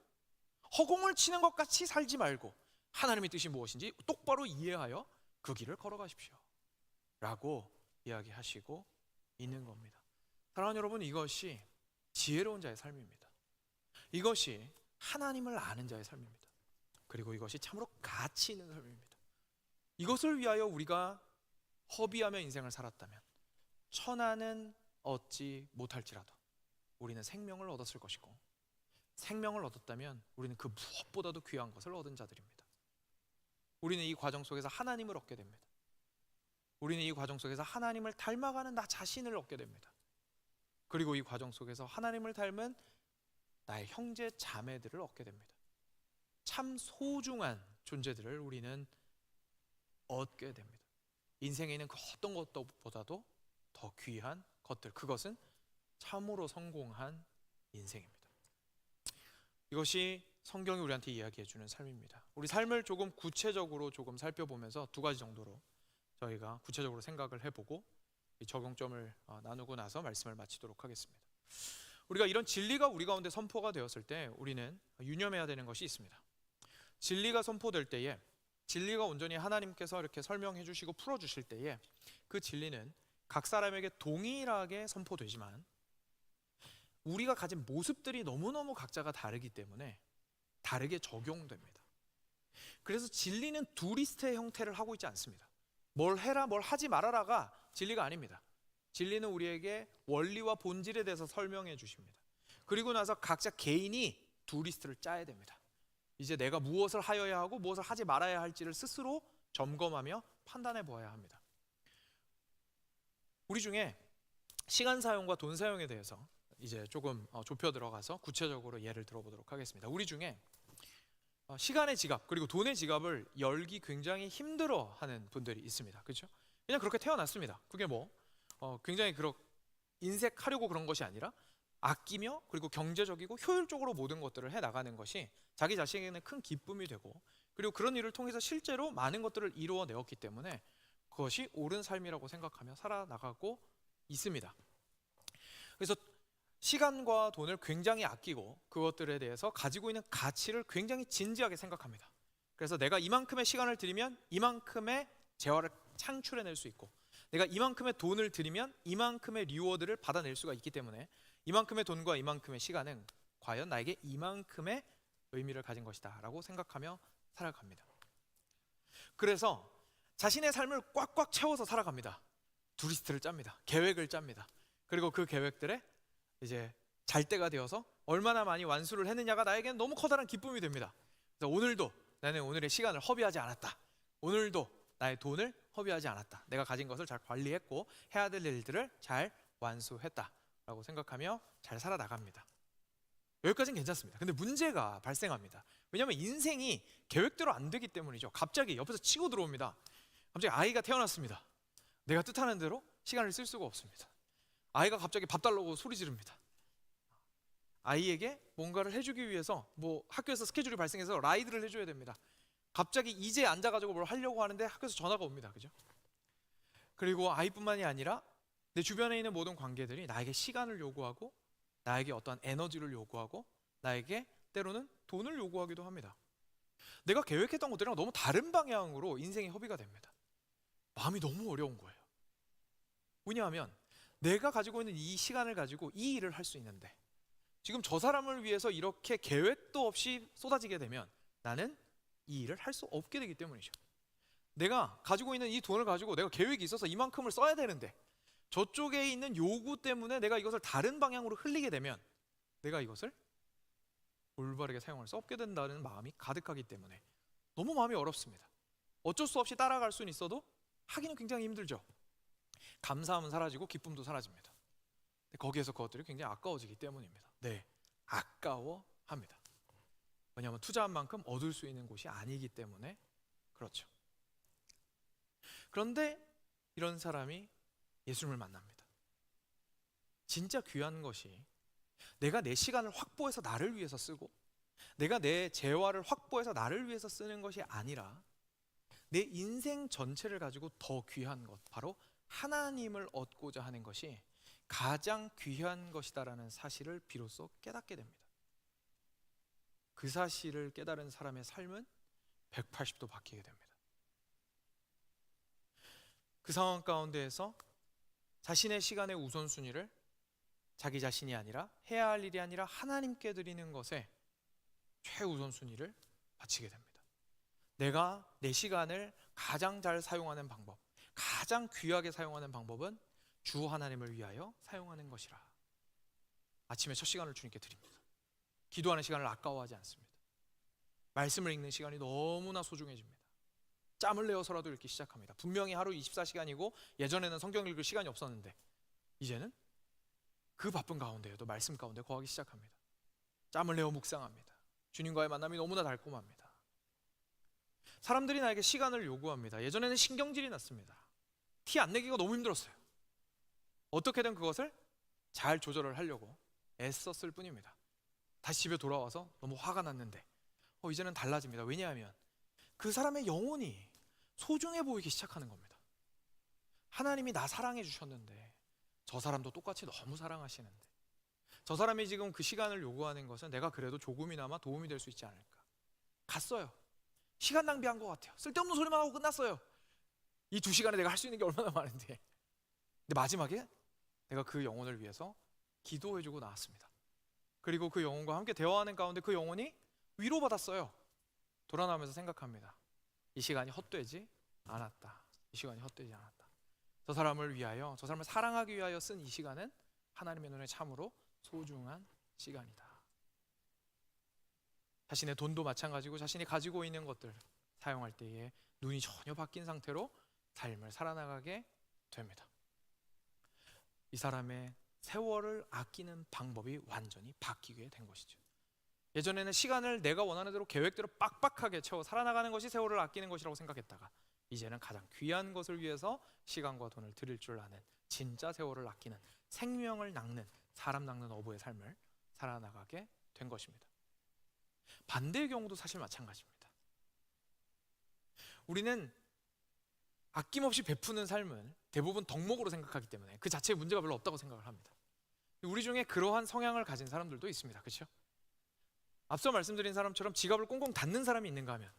허공을 치는 것 같이 살지 말고, 하나님의 뜻이 무엇인지 똑바로 이해하여 그 길을 걸어가십시오 라고 이야기하시고 있는 겁니다. 사랑하는 여러분, 이것이 지혜로운 자의 삶입니다. 이것이 하나님을 아는 자의 삶입니다. 그리고 이것이 참으로 가치 있는 삶입니다. 이것을 위하여 우리가 허비하며 인생을 살았다면 천하는 얻지 못할지라도 우리는 생명을 얻었을 것이고, 생명을 얻었다면 우리는 그 무엇보다도 귀한 것을 얻은 자들입니다. 우리는 이 과정 속에서 하나님을 얻게 됩니다. 우리는 이 과정 속에서 하나님을 닮아가는 나 자신을 얻게 됩니다. 그리고 이 과정 속에서 하나님을 닮은 나의 형제 자매들을 얻게 됩니다. 참 소중한 존재들을 우리는 얻게 됩니다. 인생에 있는 그 어떤 것보다도 더 귀한 것들, 그것은 참으로 성공한 인생입니다. 이것이 성경이 우리한테 이야기해 주는 삶입니다. 우리 삶을 조금 구체적으로 조금 살펴보면서 두 가지 정도로 저희가 구체적으로 생각을 해보고 이 적용점을 나누고 나서 말씀을 마치도록 하겠습니다. 우리가 이런 진리가 우리 가운데 선포가 되었을 때 우리는 유념해야 되는 것이 있습니다. 진리가 선포될 때에, 진리가 온전히 하나님께서 이렇게 설명해 주시고 풀어 주실 때에 그 진리는 각 사람에게 동일하게 선포되지만 우리가 가진 모습들이 너무너무 각자가 다르기 때문에 다르게 적용됩니다. 그래서 진리는 두 리스트의 형태를 하고 있지 않습니다. 뭘 해라 뭘 하지 말아라가 진리가 아닙니다. 진리는 우리에게 원리와 본질에 대해서 설명해 주십니다. 그리고 나서 각자 개인이 두 리스트를 짜야 됩니다. 이제 내가 무엇을 하여야 하고 무엇을 하지 말아야 할지를 스스로 점검하며 판단해 보아야 합니다. 우리 중에 시간 사용과 돈 사용에 대해서 이제 조금 좁혀 들어가서 구체적으로 예를 들어보도록 하겠습니다. 우리 중에 시간의 지갑 그리고 돈의 지갑을 열기 굉장히 힘들어하는 분들이 있습니다. 그렇죠? 그냥 그렇게 태어났습니다. 그게 뭐 굉장히 인색하려고 그런 것이 아니라 아끼며 그리고 경제적이고 효율적으로 모든 것들을 해나가는 것이 자기 자신에게는 큰 기쁨이 되고, 그리고 그런 일을 통해서 실제로 많은 것들을 이루어내었기 때문에 그것이 옳은 삶이라고 생각하며 살아나가고 있습니다. 그래서 시간과 돈을 굉장히 아끼고 그것들에 대해서 가지고 있는 가치를 굉장히 진지하게 생각합니다. 그래서 내가 이만큼의 시간을 들이면 이만큼의 재화를 창출해낼 수 있고, 내가 이만큼의 돈을 들이면 이만큼의 리워드를 받아낼 수가 있기 때문에 이만큼의 돈과 이만큼의 시간은 과연 나에게 이만큼의 의미를 가진 것이다 라고 생각하며 살아갑니다. 그래서 자신의 삶을 꽉꽉 채워서 살아갑니다. 두 리스트를 짭니다. 계획을 짭니다. 그리고 그 계획들에 이제 잘 때가 되어서 얼마나 많이 완수를 했느냐가 나에게는 너무 커다란 기쁨이 됩니다. 그래서 오늘도 나는 오늘의 시간을 허비하지 않았다. 오늘도 나의 돈을 허비하지 않았다. 내가 가진 것을 잘 관리했고 해야 될 일들을 잘 완수했다 라고 생각하며 잘 살아나갑니다. 여기까지는 괜찮습니다. 근데 문제가 발생합니다. 왜냐하면 인생이 계획대로 안 되기 때문이죠. 갑자기 옆에서 치고 들어옵니다. 갑자기 아이가 태어났습니다. 내가 뜻하는 대로 시간을 쓸 수가 없습니다. 아이가 갑자기 밥 달라고 소리 지릅니다. 아이에게 뭔가를 해주기 위해서 뭐 학교에서 스케줄이 발생해서 라이드를 해줘야 됩니다. 갑자기 이제 앉아가지고 뭘 하려고 하는데 학교에서 전화가 옵니다. 그죠? 그리고 아이뿐만이 아니라 내 주변에 있는 모든 관계들이 나에게 시간을 요구하고 나에게 어떠한 에너지를 요구하고 나에게 때로는 돈을 요구하기도 합니다. 내가 계획했던 것들이랑 너무 다른 방향으로 인생이 허비가 됩니다. 마음이 너무 어려운 거예요. 왜냐하면 내가 가지고 있는 이 시간을 가지고 이 일을 할 수 있는데 지금 저 사람을 위해서 이렇게 계획도 없이 쏟아지게 되면 나는 이 일을 할 수 없게 되기 때문이죠. 내가 가지고 있는 이 돈을 가지고 내가 계획이 있어서 이만큼을 써야 되는데 저쪽에 있는 요구 때문에 내가 이것을 다른 방향으로 흘리게 되면 내가 이것을 올바르게 사용할 수 없게 된다는 마음이 가득하기 때문에 너무 마음이 어렵습니다. 어쩔 수 없이 따라갈 수는 있어도 하기는 굉장히 힘들죠. 감사함은 사라지고 기쁨도 사라집니다. 거기에서 그것들이 굉장히 아까워지기 때문입니다. 네, 아까워합니다. 왜냐하면 투자한 만큼 얻을 수 있는 곳이 아니기 때문에 그렇죠. 그런데 이런 사람이 예수님을 만납니다. 진짜 귀한 것이 내가 내 시간을 확보해서 나를 위해서 쓰고 내가 내 재화를 확보해서 나를 위해서 쓰는 것이 아니라 내 인생 전체를 가지고 더 귀한 것, 바로 하나님을 얻고자 하는 것이 가장 귀한 것이다라는 사실을 비로소 깨닫게 됩니다. 그 사실을 깨달은 사람의 삶은 180도 바뀌게 됩니다. 그 상황 가운데에서 자신의 시간의 우선순위를 자기 자신이 아니라 해야 할 일이 아니라 하나님께 드리는 것에 최우선순위를 바치게 됩니다. 내가 내 시간을 가장 잘 사용하는 방법, 가장 귀하게 사용하는 방법은 주 하나님을 위하여 사용하는 것이라. 아침에 첫 시간을 주님께 드립니다. 기도하는 시간을 아까워하지 않습니다. 말씀을 읽는 시간이 너무나 소중해집니다. 짬을 내어서라도 읽기 시작합니다. 분명히 하루 24시간이고 예전에는 성경 읽을 시간이 없었는데 이제는 그 바쁜 가운데에도 말씀 가운데 거하기 시작합니다. 짬을 내어 묵상합니다. 주님과의 만남이 너무나 달콤합니다. 사람들이 나에게 시간을 요구합니다. 예전에는 신경질이 났습니다. 티 안 내기가 너무 힘들었어요. 어떻게든 그것을 잘 조절을 하려고 애썼을 뿐입니다. 다시 집에 돌아와서 너무 화가 났는데 이제는 달라집니다. 왜냐하면 그 사람의 영혼이 소중해 보이기 시작하는 겁니다. 하나님이 나 사랑해 주셨는데 저 사람도 똑같이 너무 사랑하시는데 저 사람이 지금 그 시간을 요구하는 것은 내가 그래도 조금이나마 도움이 될 수 있지 않을까. 갔어요. 시간 낭비한 것 같아요. 쓸데없는 소리만 하고 끝났어요. 이 2시간에 내가 할 수 있는 게 얼마나 많은데. 근데 마지막에 내가 그 영혼을 위해서 기도해주고 나왔습니다. 그리고 그 영혼과 함께 대화하는 가운데 그 영혼이 위로받았어요. 돌아나오면서 생각합니다. 이 시간이 헛되지 않았다. 이 시간이 헛되지 않았다. 저 사람을 위하여, 저 사람을 사랑하기 위하여 쓴 이 시간은 하나님의 눈에 참으로 소중한 시간이다. 자신의 돈도 마찬가지고 자신이 가지고 있는 것들 사용할 때에 눈이 전혀 바뀐 상태로 삶을 살아나가게 됩니다. 이 사람의 세월을 아끼는 방법이 완전히 바뀌게 된 것이죠. 예전에는 시간을 내가 원하는 대로 계획대로 빡빡하게 채워 살아나가는 것이 세월을 아끼는 것이라고 생각했다가 이제는 가장 귀한 것을 위해서 시간과 돈을 드릴 줄 아는 진짜 세월을 아끼는 생명을 낚는 사람 낚는 어부의 삶을 살아나가게 된 것입니다. 반대의 경우도 사실 마찬가지입니다. 우리는 아낌없이 베푸는 삶은 대부분 덕목으로 생각하기 때문에 그 자체에 문제가 별로 없다고 생각을 합니다. 우리 중에 그러한 성향을 가진 사람들도 있습니다. 그렇죠? 앞서 말씀드린 사람처럼 지갑을 꽁꽁 닫는 사람이 있는가 하면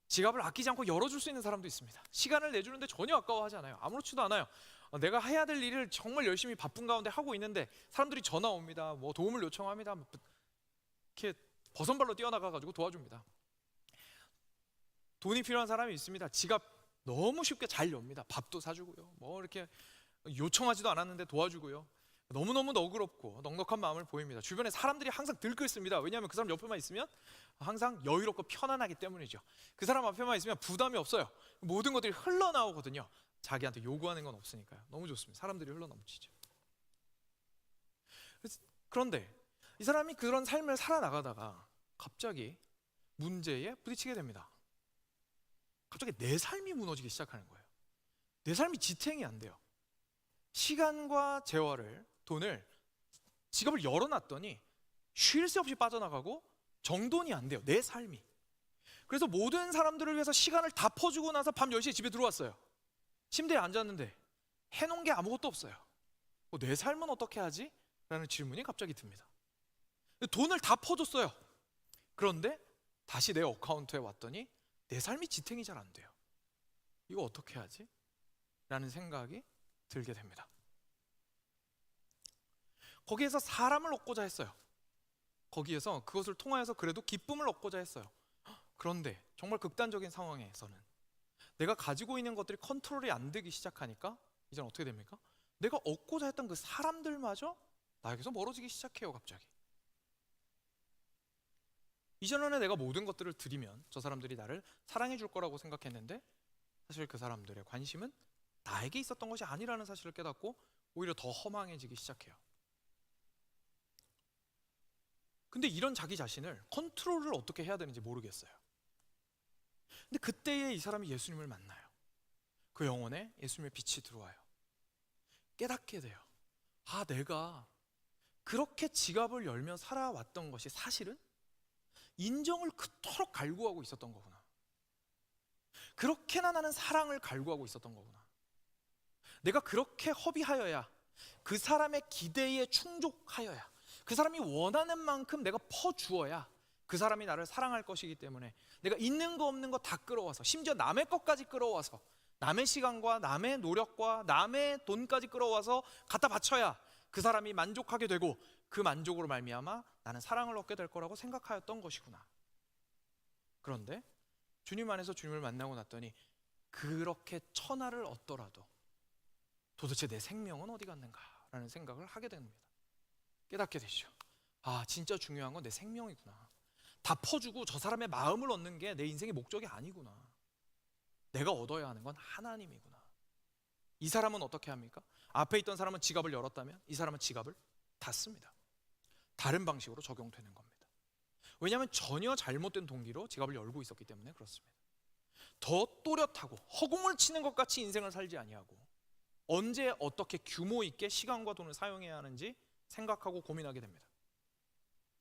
지갑을 아끼지 않고 열어줄 수 있는 사람도 있습니다. 시간을 내주는데 전혀 아까워하지 않아요. 아무렇지도 않아요. 내가 해야 될 일을 정말 열심히 바쁜 가운데 하고 있는데 사람들이 전화 옵니다. 뭐 도움을 요청합니다. 이렇게 버선발로 뛰어나가가지고 도와줍니다. 돈이 필요한 사람이 있습니다. 지갑 너무 쉽게 잘 엽니다. 밥도 사주고요. 뭐 이렇게 요청하지도 않았는데 도와주고요. 너무너무 너그럽고 넉넉한 마음을 보입니다. 주변에 사람들이 항상 들끓습니다. 왜냐하면 그 사람 옆에만 있으면 항상 여유롭고 편안하기 때문이죠. 그 사람 앞에만 있으면 부담이 없어요. 모든 것들이 흘러나오거든요. 자기한테 요구하는 건 없으니까요. 너무 좋습니다. 사람들이 흘러넘치죠. 그런데 이 사람이 그런 삶을 살아나가다가 갑자기 문제에 부딪히게 됩니다. 갑자기 내 삶이 무너지기 시작하는 거예요. 내 삶이 지탱이 안 돼요. 시간과 재화를, 돈을, 지갑을 열어놨더니 쉴 새 없이 빠져나가고 정돈이 안 돼요, 내 삶이. 그래서 모든 사람들을 위해서 시간을 다 퍼주고 나서 밤 10시에 집에 들어왔어요. 침대에 앉았는데 해놓은 게 아무것도 없어요. 내 삶은 어떻게 하지? 라는 질문이 갑자기 듭니다. 돈을 다 퍼줬어요. 그런데 다시 내 어카운트에 왔더니 내 삶이 지탱이 잘 안 돼요. 이거 어떻게 하지? 라는 생각이 들게 됩니다. 거기에서 사람을 얻고자 했어요. 거기에서 그것을 통하여서 그래도 기쁨을 얻고자 했어요. 그런데 정말 극단적인 상황에서는 내가 가지고 있는 것들이 컨트롤이 안 되기 시작하니까 이젠 어떻게 됩니까? 내가 얻고자 했던 그 사람들마저 나에게서 멀어지기 시작해요, 갑자기. 이전에는 내가 모든 것들을 드리면 저 사람들이 나를 사랑해 줄 거라고 생각했는데 사실 그 사람들의 관심은 나에게 있었던 것이 아니라는 사실을 깨닫고 오히려 더 허망해지기 시작해요. 근데 이런 자기 자신을 컨트롤을 어떻게 해야 되는지 모르겠어요. 근데 그때에 이 사람이 예수님을 만나요. 그 영혼에 예수님의 빛이 들어와요. 깨닫게 돼요. 아, 내가 그렇게 지갑을 열며 살아왔던 것이 사실은 인정을 그토록 갈구하고 있었던 거구나. 그렇게나 나는 사랑을 갈구하고 있었던 거구나. 내가 그렇게 허비하여야, 그 사람의 기대에 충족하여야, 그 사람이 원하는 만큼 내가 퍼주어야 그 사람이 나를 사랑할 것이기 때문에 내가 있는 거 없는 거 다 끌어와서, 심지어 남의 것까지 끌어와서, 남의 시간과 남의 노력과 남의 돈까지 끌어와서 갖다 바쳐야 그 사람이 만족하게 되고 그 만족으로 말미암아 나는 사랑을 얻게 될 거라고 생각하였던 것이구나. 그런데 주님 안에서 주님을 만나고 났더니 그렇게 천하를 얻더라도 도대체 내 생명은 어디 갔는가라는 생각을 하게 됩니다. 깨닫게 되죠. 아, 진짜 중요한 건 내 생명이구나. 다 퍼주고 저 사람의 마음을 얻는 게 내 인생의 목적이 아니구나. 내가 얻어야 하는 건 하나님이구나. 이 사람은 어떻게 합니까? 앞에 있던 사람은 지갑을 열었다면 이 사람은 지갑을 닫습니다. 다른 방식으로 적용되는 겁니다. 왜냐하면 전혀 잘못된 동기로 지갑을 열고 있었기 때문에 그렇습니다. 더 또렷하고 허공을 치는 것 같이 인생을 살지 아니하고 언제 어떻게 규모 있게 시간과 돈을 사용해야 하는지 생각하고 고민하게 됩니다.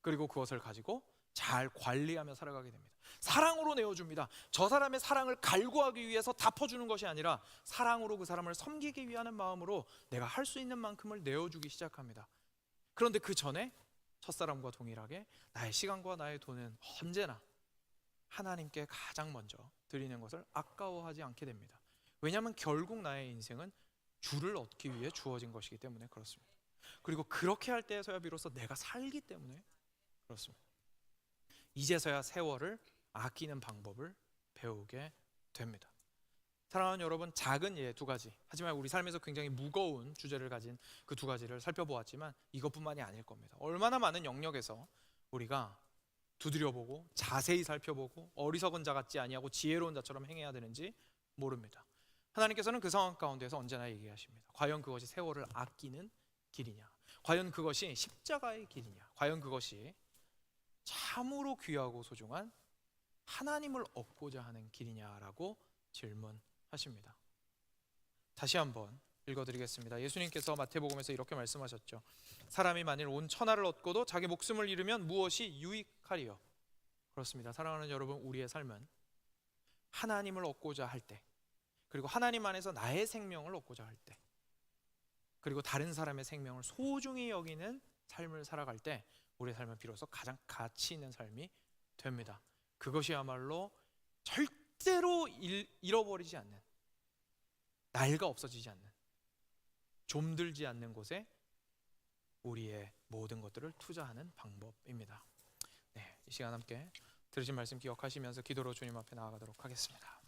그리고 그것을 가지고 잘 관리하며 살아가게 됩니다. 사랑으로 내어줍니다. 저 사람의 사랑을 갈구하기 위해서 다 퍼주는 것이 아니라 사랑으로 그 사람을 섬기기 위하는 마음으로 내가 할 수 있는 만큼을 내어주기 시작합니다. 그런데 그 전에 첫사람과 동일하게 나의 시간과 나의 돈은 언제나 하나님께 가장 먼저 드리는 것을 아까워하지 않게 됩니다. 왜냐하면 결국 나의 인생은 주를 얻기 위해 주어진 것이기 때문에 그렇습니다. 그리고 그렇게 할 때에서야 비로소 내가 살기 때문에 그렇습니다. 이제서야 세월을 아끼는 방법을 배우게 됩니다. 사랑하는 여러분, 작은 예 두 가지, 하지만 우리 삶에서 굉장히 무거운 주제를 가진 그 두 가지를 살펴보았지만 이것뿐만이 아닐 겁니다. 얼마나 많은 영역에서 우리가 두드려보고 자세히 살펴보고 어리석은 자 같지 아니하고 지혜로운 자처럼 행해야 되는지 모릅니다. 하나님께서는 그 상황 가운데서 언제나 얘기하십니다. 과연 그것이 세월을 아끼는 길이냐? 과연 그것이 십자가의 길이냐? 과연 그것이 참으로 귀하고 소중한 하나님을 얻고자 하는 길이냐라고 질문하십니다. 다시 한번 읽어드리겠습니다. 예수님께서 마태복음에서 이렇게 말씀하셨죠. 사람이 만일 온 천하를 얻고도 자기 목숨을 잃으면 무엇이 유익하리요? 그렇습니다. 사랑하는 여러분, 우리의 삶은 하나님을 얻고자 할 때, 그리고 하나님 안에서 나의 생명을 얻고자 할 때, 그리고 다른 사람의 생명을 소중히 여기는 삶을 살아갈 때 우리의 삶은 비로소 가장 가치 있는 삶이 됩니다. 그것이야말로 절대로 잃어버리지 않는, 나이가 없어지지 않는, 좀들지 않는 곳에 우리의 모든 것들을 투자하는 방법입니다. 네, 이 시간 함께 들으신 말씀 기억하시면서 기도로 주님 앞에 나아가도록 하겠습니다.